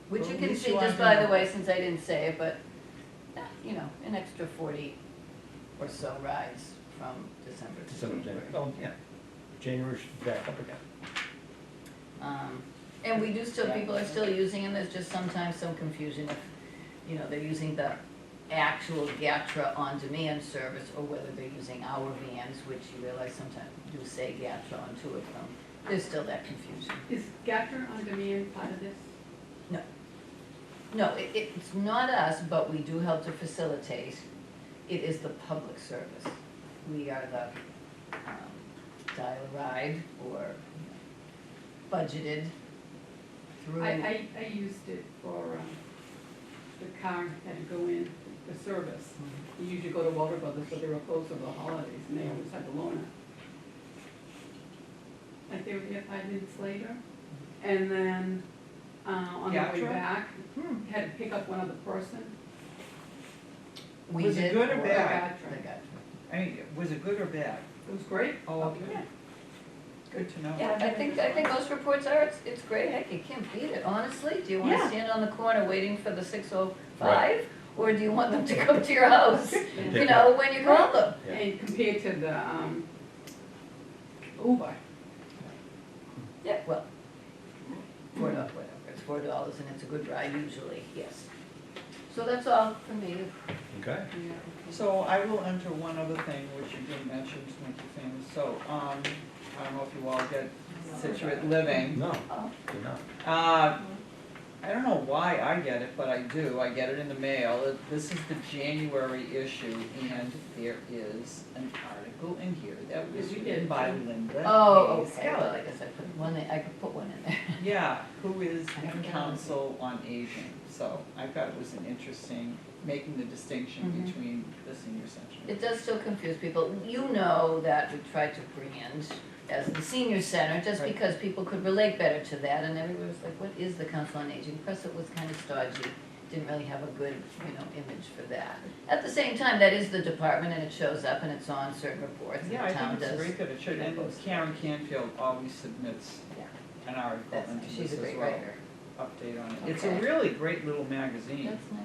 Which Well, you at can least see, you just are by gonna- the way, since I didn't say it, but, an extra 40 or so rides from December to December, January. oh, yeah. January should be back up again. And we do still, people are still using them, there's just sometimes some confusion if, they're using the actual GATRA on-demand service or whether they're using our vans, which you realize sometimes do say GATRA on two of them. There's still that confusion. Is GATRA on demand part of this? No, it's not us, but we do help to facilitate. It is the public service. We are the dial a ride or budgeted through. I used it for, the car had to go in for service. You usually go to Walter Brothers, but they were closed over the holidays, and they always had the loaner. Like they were there 5 minutes later, and then, on the way Gatra? back, had to pick up one other person. We Was it did good or for bad? the GATRA. I mean, was it good or bad? It was great. Oh, okay. Good to know. Yeah, I think those reports are, it's great, heck, you can't beat it, honestly. Do you wanna Yeah. stand on the corner waiting for the 6:05? Or do you want them to come to your house, when you call them? Yeah. And compared to the, Uber. Yeah, well, whatever, it's $4 and it's a good ride usually, yes. So that's all for me. Okay. So I will enter one other thing, which you didn't mention to make you famous. So, I don't know if you all get Scituate Living. No, Oh, you're not. I don't know why I get it, but I do. I get it in the mail. This is the January issue, and there is an article in here that was We written did, by too. Linda Oh, Hayes okay, well, I Kelly. guess I could put one in there. Yeah, who is I haven't the done it. Council on Aging. So I thought it was an interesting, making the distinction Mhm. between the senior center. It does still confuse people. You know that we tried to brand as the senior center, just Right. because people could relate better to that, and everybody was like, what is the Council on Aging? Plus, it was kind of stodgy, didn't really have a good, image for that. At the same time, that is the department, and it shows up, and it's on certain reports, and Yeah, the I town think it's does. very good. It should, and Karen Canfield always submits Yeah. an article That's into nice, this she's a as great well. writer. Update on it. It's a Okay. really great little magazine That's nice.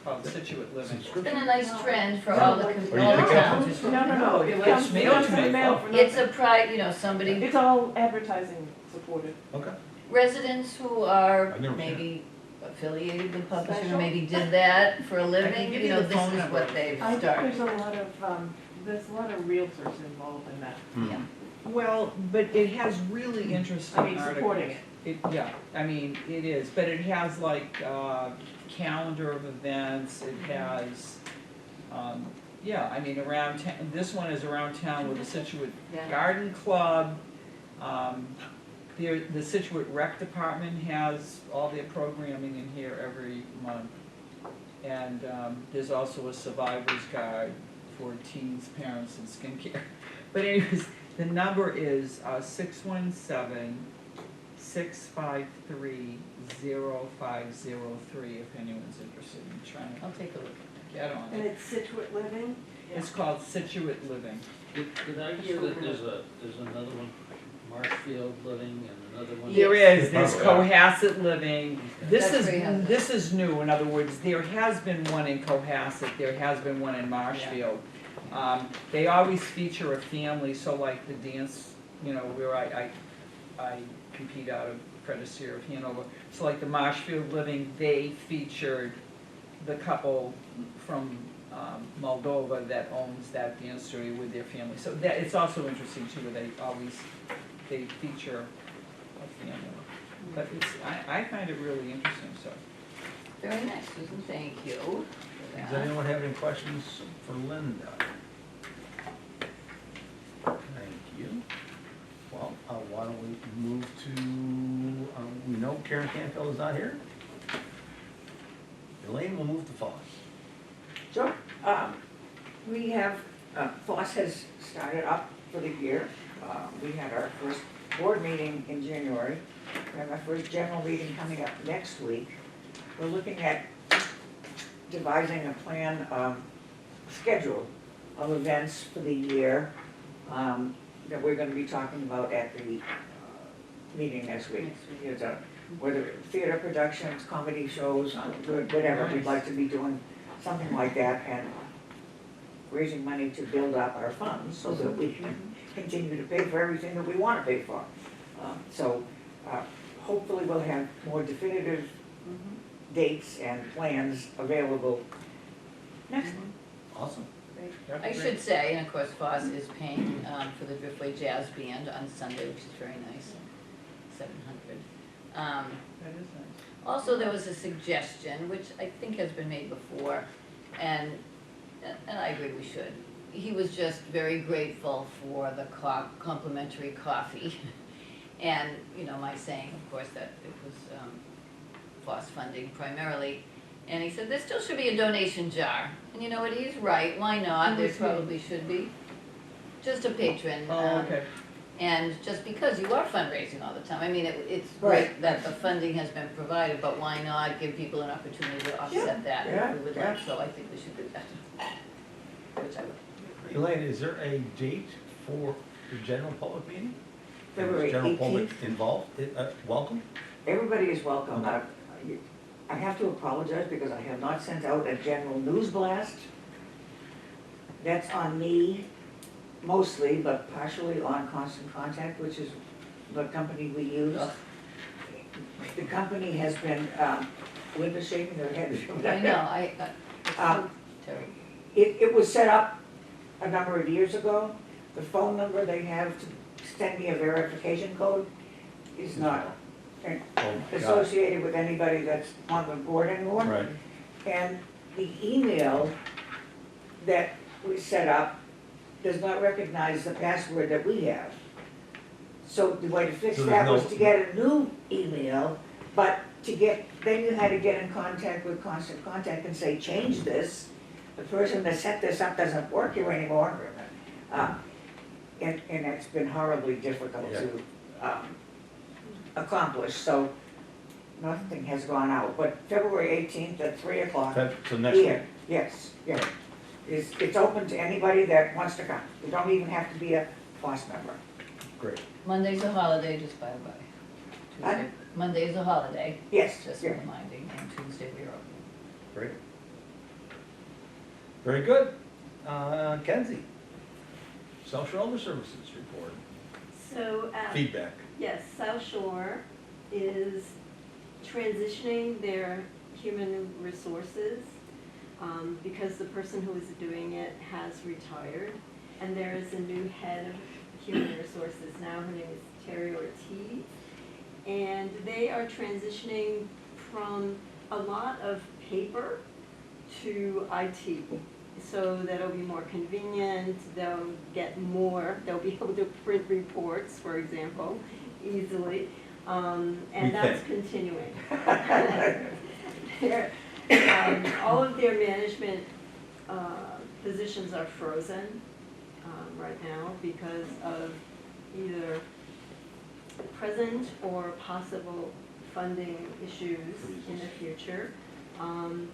called Scituate Living. It's been a nice trend for all the, Or you all the pick up- towns. No, It it lets comes, me it know comes to in the make mail phone. for It's nothing. a pride, somebody, It's all advertising supported. Okay. residents who are I've never seen maybe affiliated with publishing, or Special? maybe did that for a living, give you the this phone is number. what they've I think started. there's a lot of realtors involved in that. Yeah. Well, but it has really interesting I mean, articles. supporting it. Yeah, I mean, it is, but it has like, calendar of events, it has, yeah, I mean, around town, this one is around town with the Scituate Yeah. Garden Club. The Scituate Rec Department has all their programming in here every month. And, there's also a survivor's guide for teens, parents, and skincare. But anyways, The number is 617-653-0503, if anyone's interested in trying I'll to take a look. get on And it. it's Scituate Living? It's called Scituate Living. Did I hear that there's another one, Marshfield Living, and another one? There is, there's Probably. Cohasset Living. This That's where you have this is new, in other words, there has been one in Cohasset, there has been one in Marshfield. They always feature a family, so like the dance, where I compete out of Frederick's here of Hanover. So like the Marshfield Living, they featured the couple from Moldova that owns that dance studio with their family. So that, it's also interesting too, where they feature a family. But it's, I find it really interesting, so. Very nice, Susan, thank you for Does that. anyone have any questions for Linda? Thank you. Well, why don't we move to, we know Karen Canfield is not here. Elaine will move to Foss. Sure. We have, FOSS has started up for the year. We had our first board meeting in January. We have our first general meeting coming up next week. We're looking at devising a plan, schedule of events for the year that we're gonna be talking about at the meeting next week. It's whether theater productions, comedy shows, whatever, we'd like to be doing something like that, and raising money to build up our funds so that we can continue to pay for everything that we want to pay for. Hopefully we'll have more definitive dates and plans available next month. Awesome. I should say, and of course Foss is paying for the Driftway Jazz Band on Sunday, which is very nice, $700. That is nice. Also, there was a suggestion, which I think has been made before, and I agree we should. He was just very grateful for the complimentary coffee. And, my saying, of course, that it was FOSS funding primarily. And he said, there still should be a donation jar. And you know what, he's right, why not? There probably should be. Just a patron. Oh, okay. And just because you are fundraising all the time, I mean, it's Right. great that the funding has been provided, but why not give people an opportunity to offset that Yeah, if we would yeah. like, so I think we should do that. Which I would. Elaine, is there a date for the general public meeting? February Is general public 18th. involved, welcome? Everybody is welcome. I have to apologize because I have not sent out a general news blast. That's on me mostly, but partially on Constant Contact, which is the company we use. Ugh. The company has been, Linda shaking her head. I know, it's so Um, terrible. It was set up a number of years ago. The phone number they have to send me a verification code is not Oh, got it. associated with anybody that's on the board anymore. Right. And the email that we set up does not recognize the password that we have. So the way to fix So there's that no- was to get a new email, but then you had to get in contact with Constant Contact and say, change this. The person that set this up doesn't work here anymore. And it's been horribly difficult to accomplish, so nothing has gone out. But February 18th at 3 o'clock So next week? here, yes, yeah. It's open to anybody that wants to come. You don't even have to be a FOSS member. Great. Monday's a holiday, just by the way. Tuesday- Monday's a holiday, Yes, just yeah. reminding, and Tuesday we're open. Great. Very good. Kenzie, South Shore Elder Services report, So, feedback. yes, South Shore is transitioning their human resources because the person who is doing it has retired. And there is a new head of human resources now, her name is Terry Ortiz. And they are transitioning from a lot of paper to IT. So that'll be more convenient, they'll get more, they'll be able to print reports, for example, easily. And that's continuing. All of their management positions are frozen. right now because of either present or possible funding issues in the future.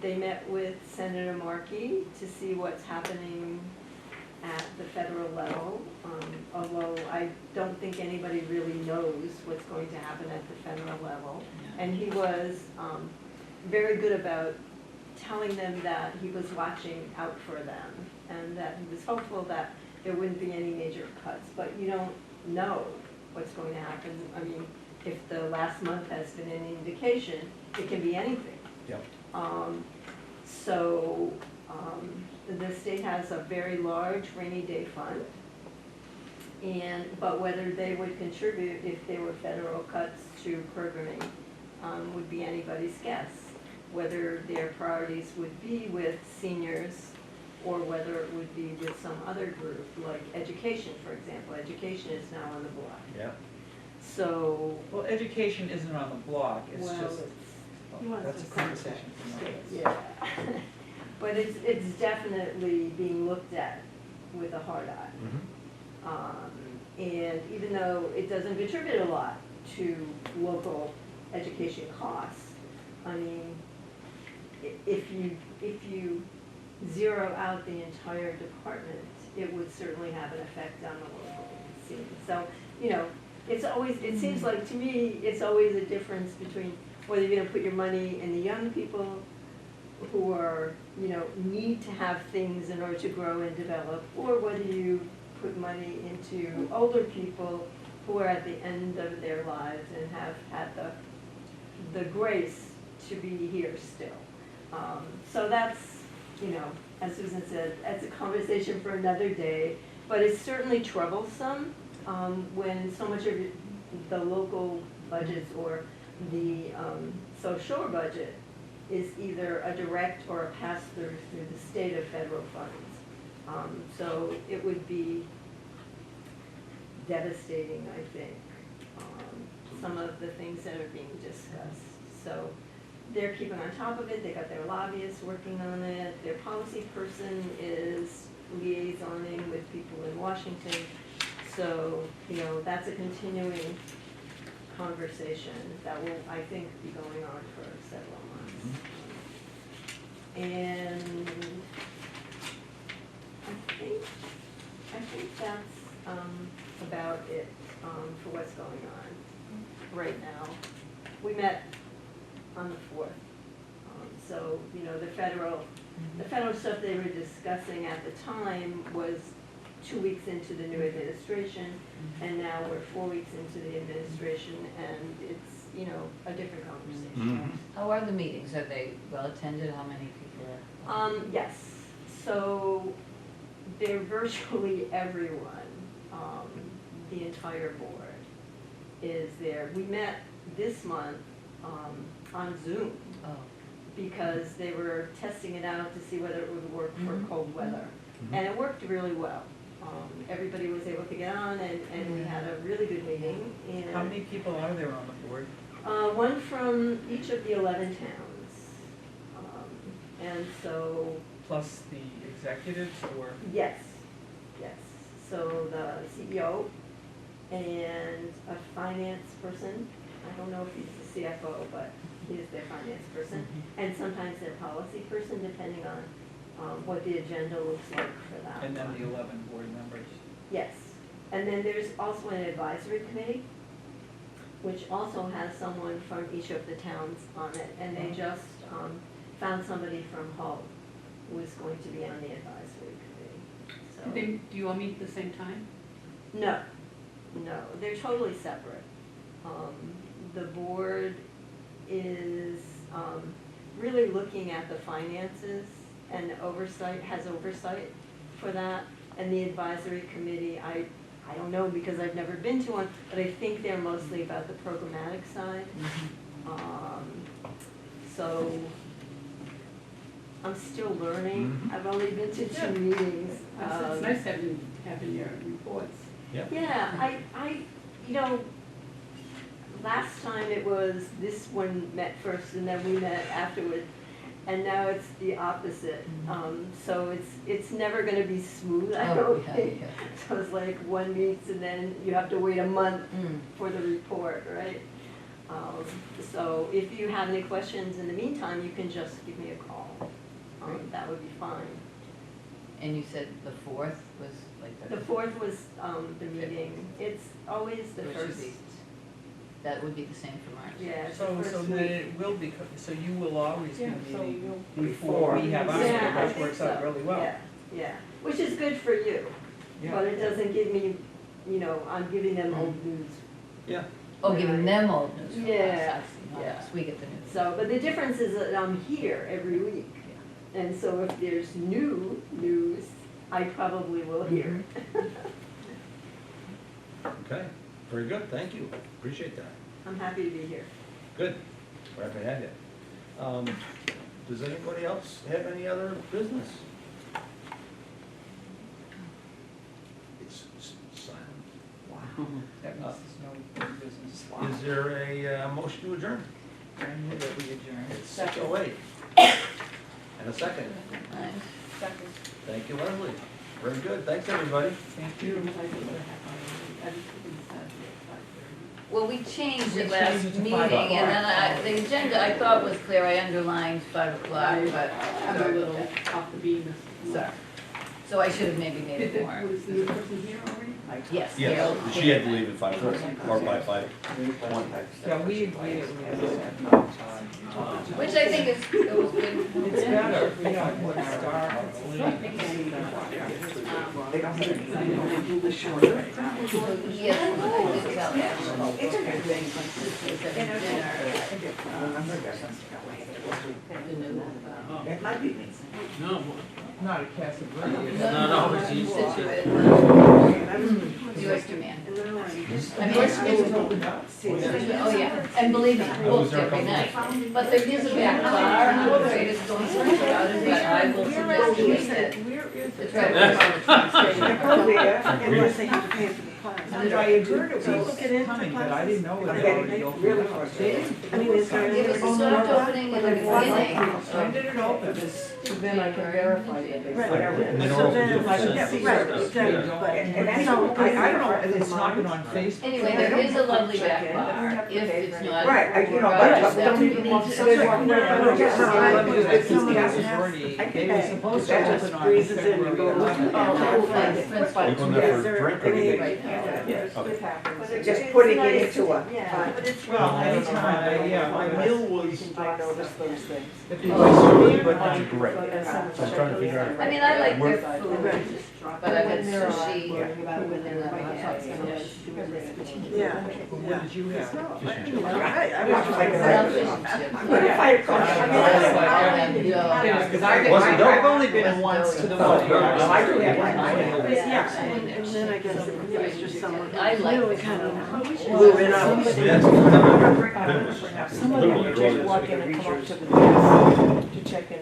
They met with Senator Markey to see what's happening at the federal level, although I don't think anybody really knows what's going to happen at the federal level. And he was very good about telling them that he was watching out for them and that he was hopeful that there wouldn't be any major cuts. But you don't know what's going to happen. I mean, if the last month has been an indication, it can be anything. Yep. So the state has a very large rainy day fund, but whether they would contribute if there were federal cuts to programming would be anybody's guess. Whether their priorities would be with seniors or whether it would be with some other group, like education, for example. Education is now on the block. Yeah. So, Well, education isn't on the block, it's well, just, he wants that's a to conversation for another day. yeah. But it's definitely being looked at with a hard eye. And even though it doesn't contribute a lot to local education costs, I mean, if you zero out the entire department, it would certainly have an effect on the local scene. So, you know, it's always, it seems like to me, it's always a difference between whether you're gonna put your money in the young people who are, you know, need to have things in order to grow and develop, or whether you put money into older people who are at the end of their lives and have had the grace to be here still. So that's, you know, as Susan said, that's a conversation for another day, but it's certainly troublesome when so much of the local budgets or the South Shore budget is either a direct or a pass-through through the state or federal funds. So it would be devastating, I think, some of the things that are being discussed. So they're keeping on top of it, they got their lobbyists working on it, their policy person is liaisoning with people in Washington. So, you know, that's a continuing conversation that will, I think, be going on for several months. And I think that's about it for what's going on right now. We met on the 4th. So, you know, the federal stuff they were discussing at the time was 2 weeks into the new administration, and now we're 4 weeks into the administration, and it's, you know, a different conversation. How are the meetings? Are they well attended? How many people are? Yes, so they're virtually everyone, the entire board is there. We met this month on Zoom Oh, because they were testing it out to see whether it would work for cold weather. And it worked really well. Everybody was able to get on and we had a really good meeting. And How many people are there on the board? one from each of the 11 towns. And so, Plus the executives, or? yes. So the CEO and a finance person. I don't know if he's the CFO, but he is their finance person. And sometimes their policy person, depending on what the agenda looks like for that. And then one. the 11 board members. Yes, and then there's also an advisory committee, which also has someone from each of the towns on it, and they just found somebody from Hull who is going to be on the advisory committee, so. Do you all meet at the same time? No, they're totally separate. The board is really looking at the finances and has oversight for that. And the advisory committee, I don't know because I've never been to one, but I think they're mostly about the programmatic side. So I'm still learning. I've only been to 2 meetings. It's nice having your reports. Yeah, I, you know, last time it was this one met first and then we met afterward. and now it's the opposite. So it's never gonna be smooth, I Oh, don't yeah, think. yeah. So it's like one meets and then you have to wait a month Mm. for the report, right? So if you have any questions in the meantime, you can just give me a call. That would be fine. And you said the 4th was like The 4th was the meeting. It's always the So it should first. be- That would be the same for March. Yeah, it's So, the so first then week. it will be, so you will always be Yeah, so meeting you'll- before we have ours, Yeah, I which think works out so. really well. Yeah, yeah, which is good for you, but it doesn't give me, I'm giving them old news. Yeah. Oh, giving them old news from us, Yeah, I see, not yeah. us, we get the news. So, but the difference is that I'm here every week. And so if there's new news, I probably will hear. Okay, very good, thank you, appreciate that. I'm happy to be here. Good, glad to have you. Does anybody else have any other business? It's silent. That means there's no business. Is there a motion to adjourn? I move that we adjourn. It's 6:08. And a second. Nice. Second. Thank you, Leslie. Very good, thanks, everybody. Thank you. I just couldn't decide at 5:30. Well, we changed We it last changed it to meeting, 5 o'clock. and then the agenda, I thought was clear, I underlined 5 o'clock, but. I'm a little off the beam. Sorry. So I should have maybe made Did it the, more. was the new person here already? Yes. Yes, Carol- she had to leave at 5:30, or by 5:20. Yeah, we agreed that we had to set no time. Which I think is, it was good. It's better if we don't put a star on the They don't have Yes, I did tell Ashley. It's okay. She said at dinner, Remember, it doesn't. the new, It might be me. Not a Casa Verde. No, it's easy. Scituate. The oyster man. I mean, It's opened up. oh yeah, and believe me, booked every night. But there is a back bar, and I'm afraid it's going to be crowded, but I will suggest you make it. It's right Go there, unless they have to pay for the class. And I heard it was coming, but I didn't know it had already opened Really up. frustrating. It was a soft opening in the beginning. When did it open? So then I can verify that they. Whatever. In the oral tradition. And that's, I don't know, it's not been on Facebook. Anyway, there is a lovely back bar, if it's not. Right, crowded, but that don't would even be- want to. They were supposed to open on February 11th. You going there for a drink or anything? Right now. Yes. Okay. Just putting it into a. Yeah, but it's. Well, anytime, yeah, my meal was, I notice those things. if it was here, but That's great. So I'm trying to figure out. I mean, I like their Where- food, but I've had sushi. Yeah. what did you have? But if I. Yeah, because I've only been once to the one. I do have one. Yeah, and then I guess it was just someone I like really this. kind of blew it up. Somebody would just walk in and come up to the desk to check in.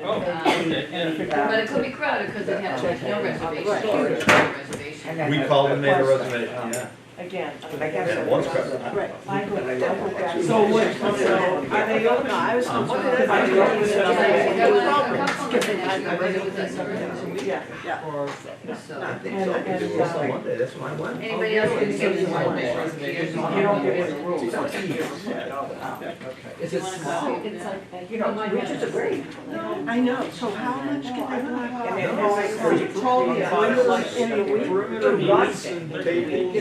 But it could be crowded because it has like no reservation. We called and made a reservation, yeah. Again. I guess And it was crowded. Right. I go back. So what, so are they open? No, I was What confused. did I do? There was a couple of minutes, but it was a surprise. Yeah, yeah. Or, So, I think so, because it was on Monday, that's when I went. anybody else can give us one You don't get any rules. is You it want a small? copy? It's like, You know, Richard's a great. I know, so how much can I block And out? then there's like. You told me Yeah. about it, like, In a week. perimeter meets and tables.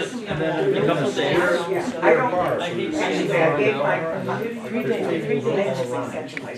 And then a couple days. Yeah, I don't. I hate seeing Actually, I gave it. my. 3 days, 3 days. Essentially.